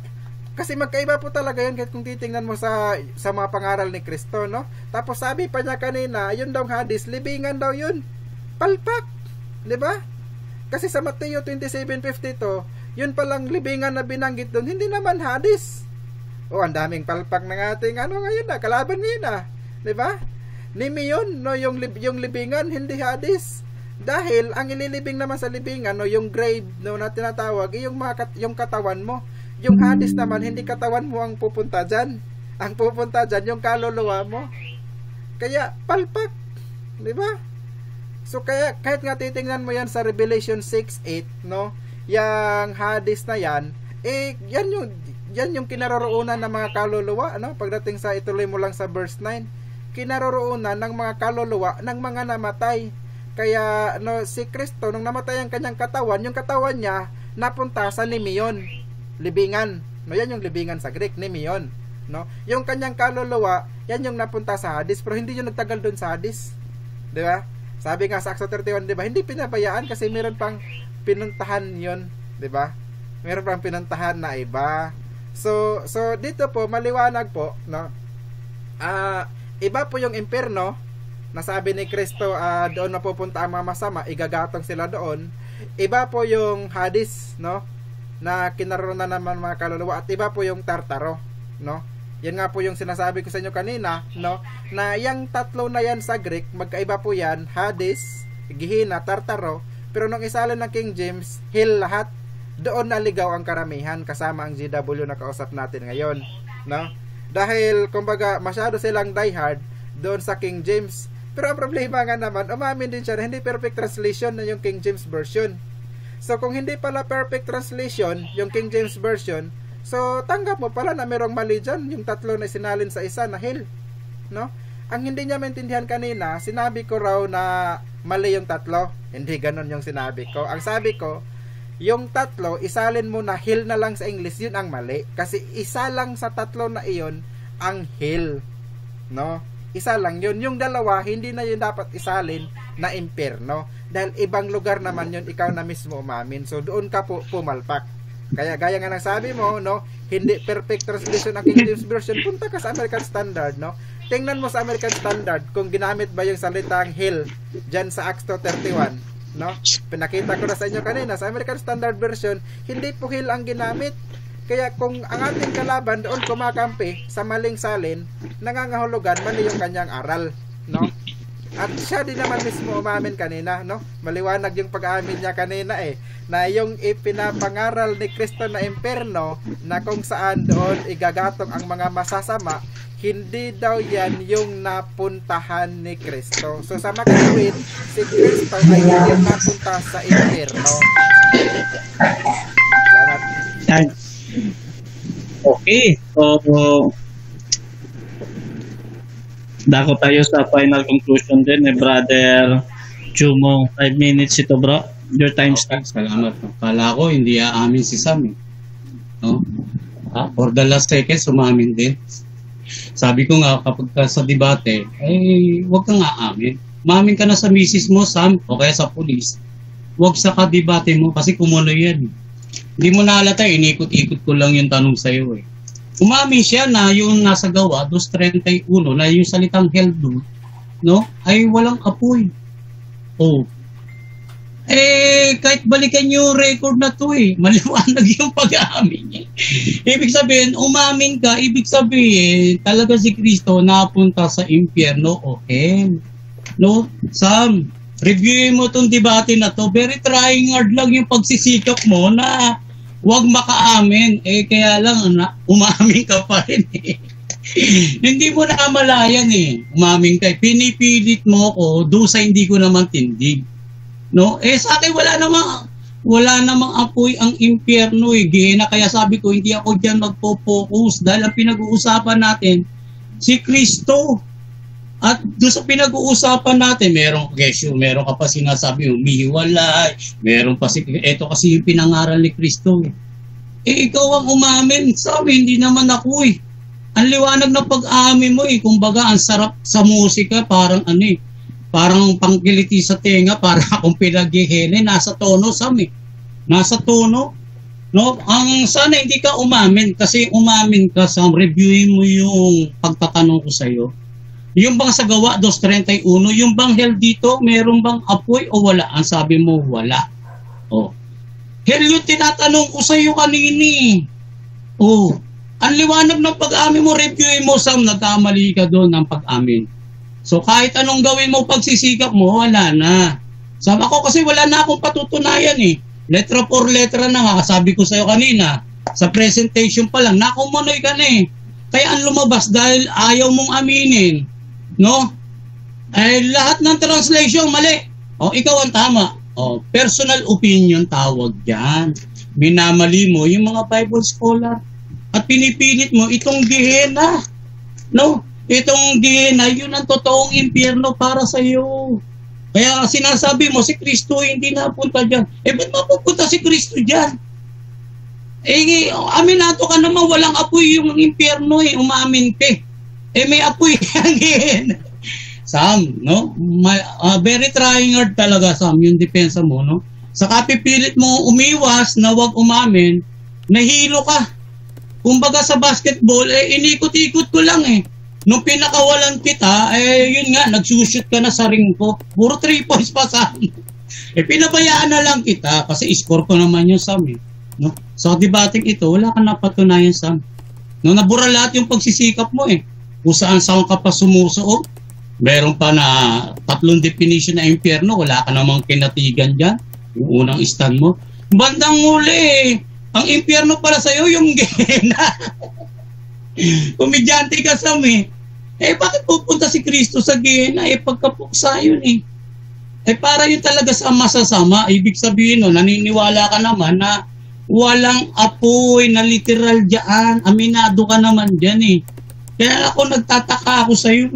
kasi magkaiba po talaga yun kahit kung titingnan mo sa mga pangaral ni Kristo, no? Tapos sabi pa niya kanina, yun daw Hades, libingan daw yun. Palpak, di ba? Kasi sa Mateo 27:52, yun palang libingan na binanggit doon, hindi naman Hades. Ang daming palpak ng ating ngayon na, kalaban ngayon na, di ba? Nimi yun, no, yung libingan, hindi Hades. Dahil ang ililibing naman sa libingan, no, yung grave, no, na tinatawag, yung katawan mo. Yung Hades naman, hindi katawan mo ang pupunta dyan. Ang pupunta dyan, yung kaluluwa mo. Kaya, palpak. Di ba? So, kaya, kahit nga titingnan mo yan sa Revelation 6:8, no, yang Hades na yan, yan yung kinaroroonan ng mga kaluluwa, ano? Pagdating sa ituloy mo lang sa verse 9, kinaroroonan ng mga kaluluwa ng mga namatay. Kaya si Kristo nung namatay ang kanyang katawan, yung katawan niya napunta sa Nemeon, libingan. Yan yung libingan sa Greek, Nemeon, no? Yung kanyang kaluluwa, yan yung napunta sa Hades, pero hindi yung nagtagal doon sa Hades. 'Di ba? Sabi nga sa Acts 31, 'di ba? Hindi pinabayaan kasi meron pang pinuntahan 'yon, 'di ba? Meron pang pinuntahan na iba. So dito po maliwanag po, no? Iba po yung impyerno na sabi ni Kristo, doon napupunta ang mga masama, igagatong sila doon. Iba po yung Hades, no? Na kinaroroonan naman mga kaluluwa, at iba po yung Tartaro, no? Yan nga po yung sinasabi ko sa inyo kanina, no? Na yung tatlo na yan sa Greek, magkaiba po yan, Hades, Gehenna, Tartaro, pero nung isalin ng King James, Hell lahat. Doon naligaw ang karamihan kasama ang GW na kausap natin ngayon, no? Dahil kumbaga masyado silang diehard doon sa King James. Pero ang problema nga naman, umamin din siya na hindi perfect translation na yung King James version. So kung hindi pala perfect translation yung King James version, so tanggap mo pala na merong mali dyan, yung tatlo na sinalin sa isa na hell, no? Ang hindi niya maintindihan kanina, sinabi ko raw na mali yung tatlo. Hindi ganon yung sinabi ko. Ang sabi ko, yung tatlo, isalin mo na hell na lang sa English, yun ang mali. Kasi isa lang sa tatlo na iyon ang hell, no? Isa lang yun. Yung dalawa, hindi na yun dapat isalin na impyerno. Dahil ibang lugar naman yun, ikaw na mismo umamin. So doon ka po pumalpak. Kaya gaya nga ng sabi mo, no, hindi perfect translation ang King James Version, punta ka sa American Standard, no? Tingnan mo sa American Standard kung ginamit ba yung salitang hell dyan sa Acts 2:31, no? Pinakita ko na sa inyo kanina sa American Standard Version, hindi po hell ang ginamit. Kaya kung ang ating kalaban doon kumakampi sa maling salin, nangangahulugan mali yung kanyang aral, no? At siya din naman mismo umamin kanina, no? Maliwanag yung pag-aamin niya kanina na yung ipinapangaral ni Kristo na impyerno, na kung saan doon igagatong ang mga masasama, hindi daw yan yung napuntahan ni Kristo. So sa makatuwid, si Kristo ay hindi napunta sa impyerno. Salamat. Okay, so dako tayo sa final conclusion din Brother Jumong. 5 minutes ito, bro. Your time starts. Salamat. Kala ko hindi aamin si Sam, no? For the last seconds umamin din. Sabi ko nga kapag sa debate, wag kang aamin. Umamin ka na sa misis mo, Sam, o kaya sa pulis. Wag sa kadebate mo kasi kumulo yan. Hindi mo naalata, inikot-ikot ko lang yung tanong sa'yo Umamin siya na yung nasa gawa, 2:31, na yung salitang hell doon, no, ay walang apoy. Kahit balikan yung record na to maliwanag yung pag-aamin niya. Ibig sabihin, umamin ka, ibig sabihin, talaga si Kristo napunta sa impyerno o hell. No, Sam, reviewin mo tong debate na to. Very trying hard lang yung pagsisikap mo na wag makaamin. Kaya lang, umamin ka pa rin Hindi mo na kamalayan Umamin ka. Pinipilit mo ko, doon sa hindi ko naman tindig. No? Sa akin wala namang apoy ang impyerno Gehenna. Kaya sabi ko, hindi ako dyan magpo-focus dahil ang pinag-uusapan natin, si Kristo. At doon sa pinag-uusapan natin, meron ka pa sinasabi, umihiwalay, meron pa eto kasi yung pinangaral ni Kristo. Ikaw ang umamin, sabi, hindi naman ako Ang liwanag ng pag-aamin mo kumbaga, ang sarap sa musika, parang parang pangkiliti sa tenga, para akong pinag-ihene, nasa tono, Sam Nasa tono. No, ang sana hindi ka umamin, kasi umamin ka, Sam, reviewin mo yung pagtatanong ko sa iyo. Yung bang sa gawa 2:31, yung bang hell dito, meron bang apoy o wala? Ang sabi mo, wala. Hell yung tinatanong ko sa iyo kanini. Ang liwanag ng pag-amin mo, reviewin mo, Sam, nagkamali ka doon ng pag-amin. So kahit anong gawin mo, pagsisikap mo, wala na. Sabi ako kasi wala na akong patutunayan Letra por letra na nga, sabi ko sa iyo kanina, sa presentation pa lang, nakumunoy ka na Kaya ang lumabas dahil ayaw mong aminin. No? Lahat ng translation mali. Ikaw ang tama. personal opinion tawag yan. Minamali mo yung mga Bible scholar at pinipilit mo itong Gehenna. No? Itong Gehenna, yun ang totoong impyerno para sa iyo. Kaya sinasabi mo, si Kristo hindi napunta dyan. Ba't mapupunta si Kristo dyan? Aminado ka naman, walang apoy yung impyerno umamin ka. May apoy yan Gehenna. Sam, no? Very trying hard talaga, Sam, yung depensa mo, no? Saka pipilit mo umiwas na wag umamin, nahilo ka. Kumbaga sa basketball, inikot-ikot ko lang Nung pinakawalan kita, yun nga, nagsushoot ka na sa ring ko. Puro 3 points pa, Sam. Pinabayaan na lang kita kasi score ko naman yung Sam No? So, debating ito, wala ka napatunayan, Sam. No, nabura lahat yung pagsisikap mo Kung saan ka pa sumusuot. Meron pa na 3 definition na impyerno, wala ka namang kinatigan dyan. Yung unang stand mo. Bandang huli ang impyerno pala sa'yo, yung Gehenna. Komedyante ka, Sam bakit pupunta si Kristo sa Gehenna? Pagkapuksa yun para yun talaga sa masasama. Ibig sabihin naniniwala ka naman na walang apoy na literal dyan. Aminado ka naman dyan Kaya ako nagtataka ako sa iyo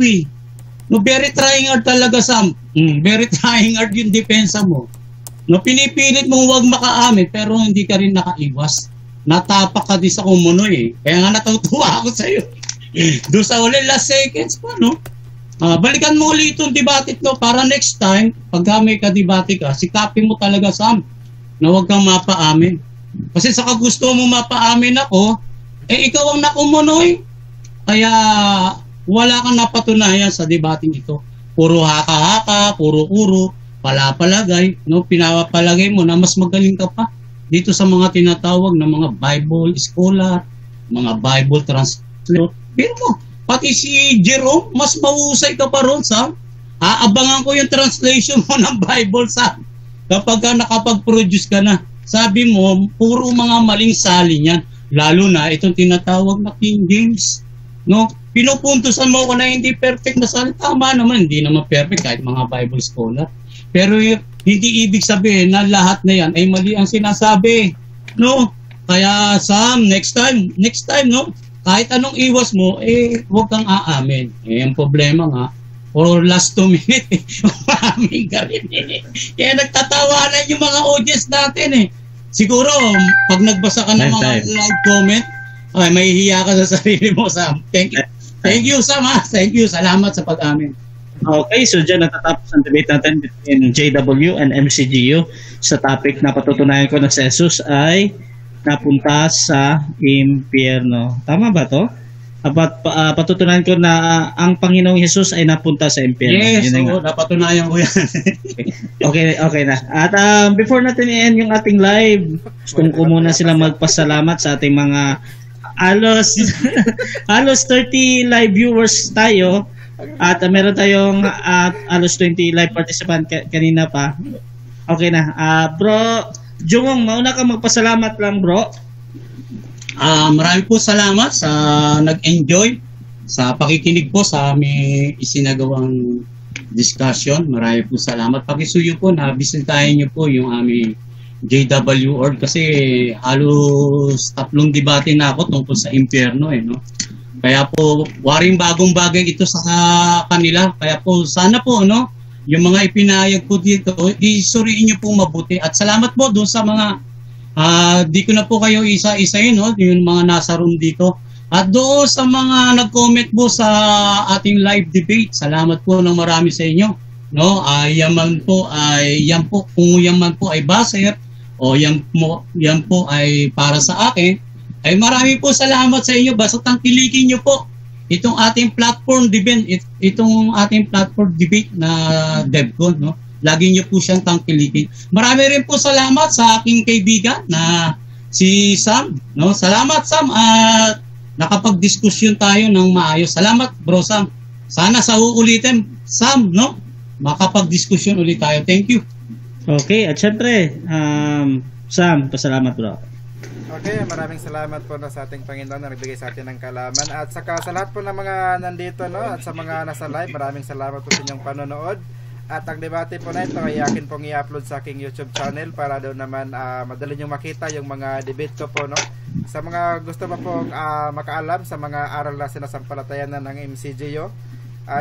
No, very trying hard talaga, Sam. Very trying hard yung depensa mo. No, pinipilit mong huwag makaamin pero hindi ka rin nakaiwas. Natapak ka din sa kumunoy Kaya nga natutuwa ako sa iyo. Doon sa uli, last seconds pa, no? Balikan mo ulit itong debate no para next time, pag may kadebate ka, sikapin mo talaga, Sam, na huwag kang mapaamin. Kasi sa gusto mo mapaamin ako, ikaw ang nakumunoy. Kaya wala kang napatunayan sa debating ito. Puro haka-haka, puro-uro, palapalagay, no? Pinapalagay mo na mas magaling ka pa dito sa mga tinatawag na mga Bible scholar, mga Bible translator. Pero mo, pati si Jerome, mas mahusay ka pa ron, Sam. Aabangan ko yung translation mo ng Bible, Sam. Kapag ka nakapag-produce ka na, sabi mo, puro mga maling sali niyan. Lalo na itong tinatawag na King James. No? Pinupuntusan mo ko na hindi perfect na sali. Tama naman, hindi naman perfect kahit mga Bible scholar. Pero hindi ibig sabihin na lahat na yan ay mali ang sinasabi. No? Kaya, Sam, next time, no? Kahit anong iwas mo, huwag kang aamin. Ang problema nga, or last 2 minutes, umaamin ka rin Kaya nagtatawanan yung mga audience natin Siguro, pag nagbasa ka ng mga live comment, may hiya ka sa sarili mo, Sam. Thank you. Thank you, Sam. Thank you. Salamat sa pag-amin. Okay, so dyan natatapos ang debate natin between JW and MCGU sa topic na patutunayan ko na si Jesus ay napunta sa impyerno. Tama ba to? Patutunayan ko na ang Panginoong Jesus ay napunta sa impyerno. Yes, napatunayan ko yan. Okay na. At before natin i-end yung ating live, gusto ko muna silang magpasalamat sa ating mga halos 30 live viewers tayo. At meron tayong halos 20 live participant kanina pa. Okay na. Bro, Jungong, mauna ka magpasalamat lang, bro. Marami po salamat sa nag-enjoy sa pakikinig po sa aming isinagawang discussion. Marami po salamat. Pakisuyo po na bisitahin niyo po yung aming JW Org kasi halos 3 debate na ako tungkol sa impyerno no. Kaya po waring bagong bagay ito sa kanila. Kaya po sana po yung mga ipinahayag po dito, isuriin niyo po mabuti. At salamat po doon sa mga di ko na po kayo isa-isahin yung mga nasa room dito. At doon sa mga nag-comment po sa ating live debate, salamat po ng marami sa inyo. Yan po kung yan man po ay baser o yan po ay para sa akin, ay marami po salamat sa inyo. Basta tangkilikin niyo po itong ating platform debate, na DevCon, Lagi niyo po siyang tangkilikin. Marami rin po salamat sa aking kaibigan na si Sam, Salamat, Sam, at nakapag-diskusyon tayo ng maayos. Salamat, bro Sam. Sana sa uulitin, Sam, makapag-diskusyon ulit tayo. Thank you. Okay, at syempre, Sam, pasalamat, bro. Okay, maraming salamat po sa ating Panginoon na nagbigay sa atin ng kaalaman. At saka sa lahat po ng mga nandito at sa mga nasa live, maraming salamat po sa inyong panonood. At ang debate po na ito ay akin pong i-upload sa aking YouTube channel para doon naman madali nyo makita yung mga debate ko po, no? Sa mga gusto pa po makaalam sa mga aral na sinasampalatayan na ng MCGU,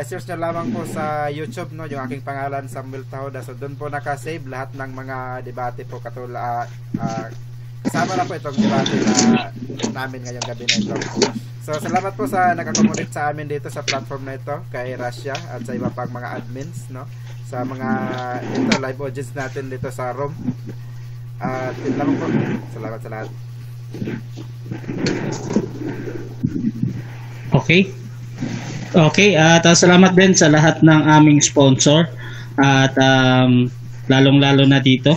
search nyo lamang po sa YouTube, no, yung aking pangalan, Samuel Tahoda. So doon po nakasave lahat ng mga debate po katulad kasama na po itong debate na namin ngayong gabi na ito. So salamat po sa nakakomunik sa amin dito sa platform na ito, kay Russia at sa iba pang mga admins, no, sa mga live audience natin dito sa room. Yun lang po. Salamat sa lahat. Okay, at salamat din sa lahat ng aming sponsor at lalong-lalo na dito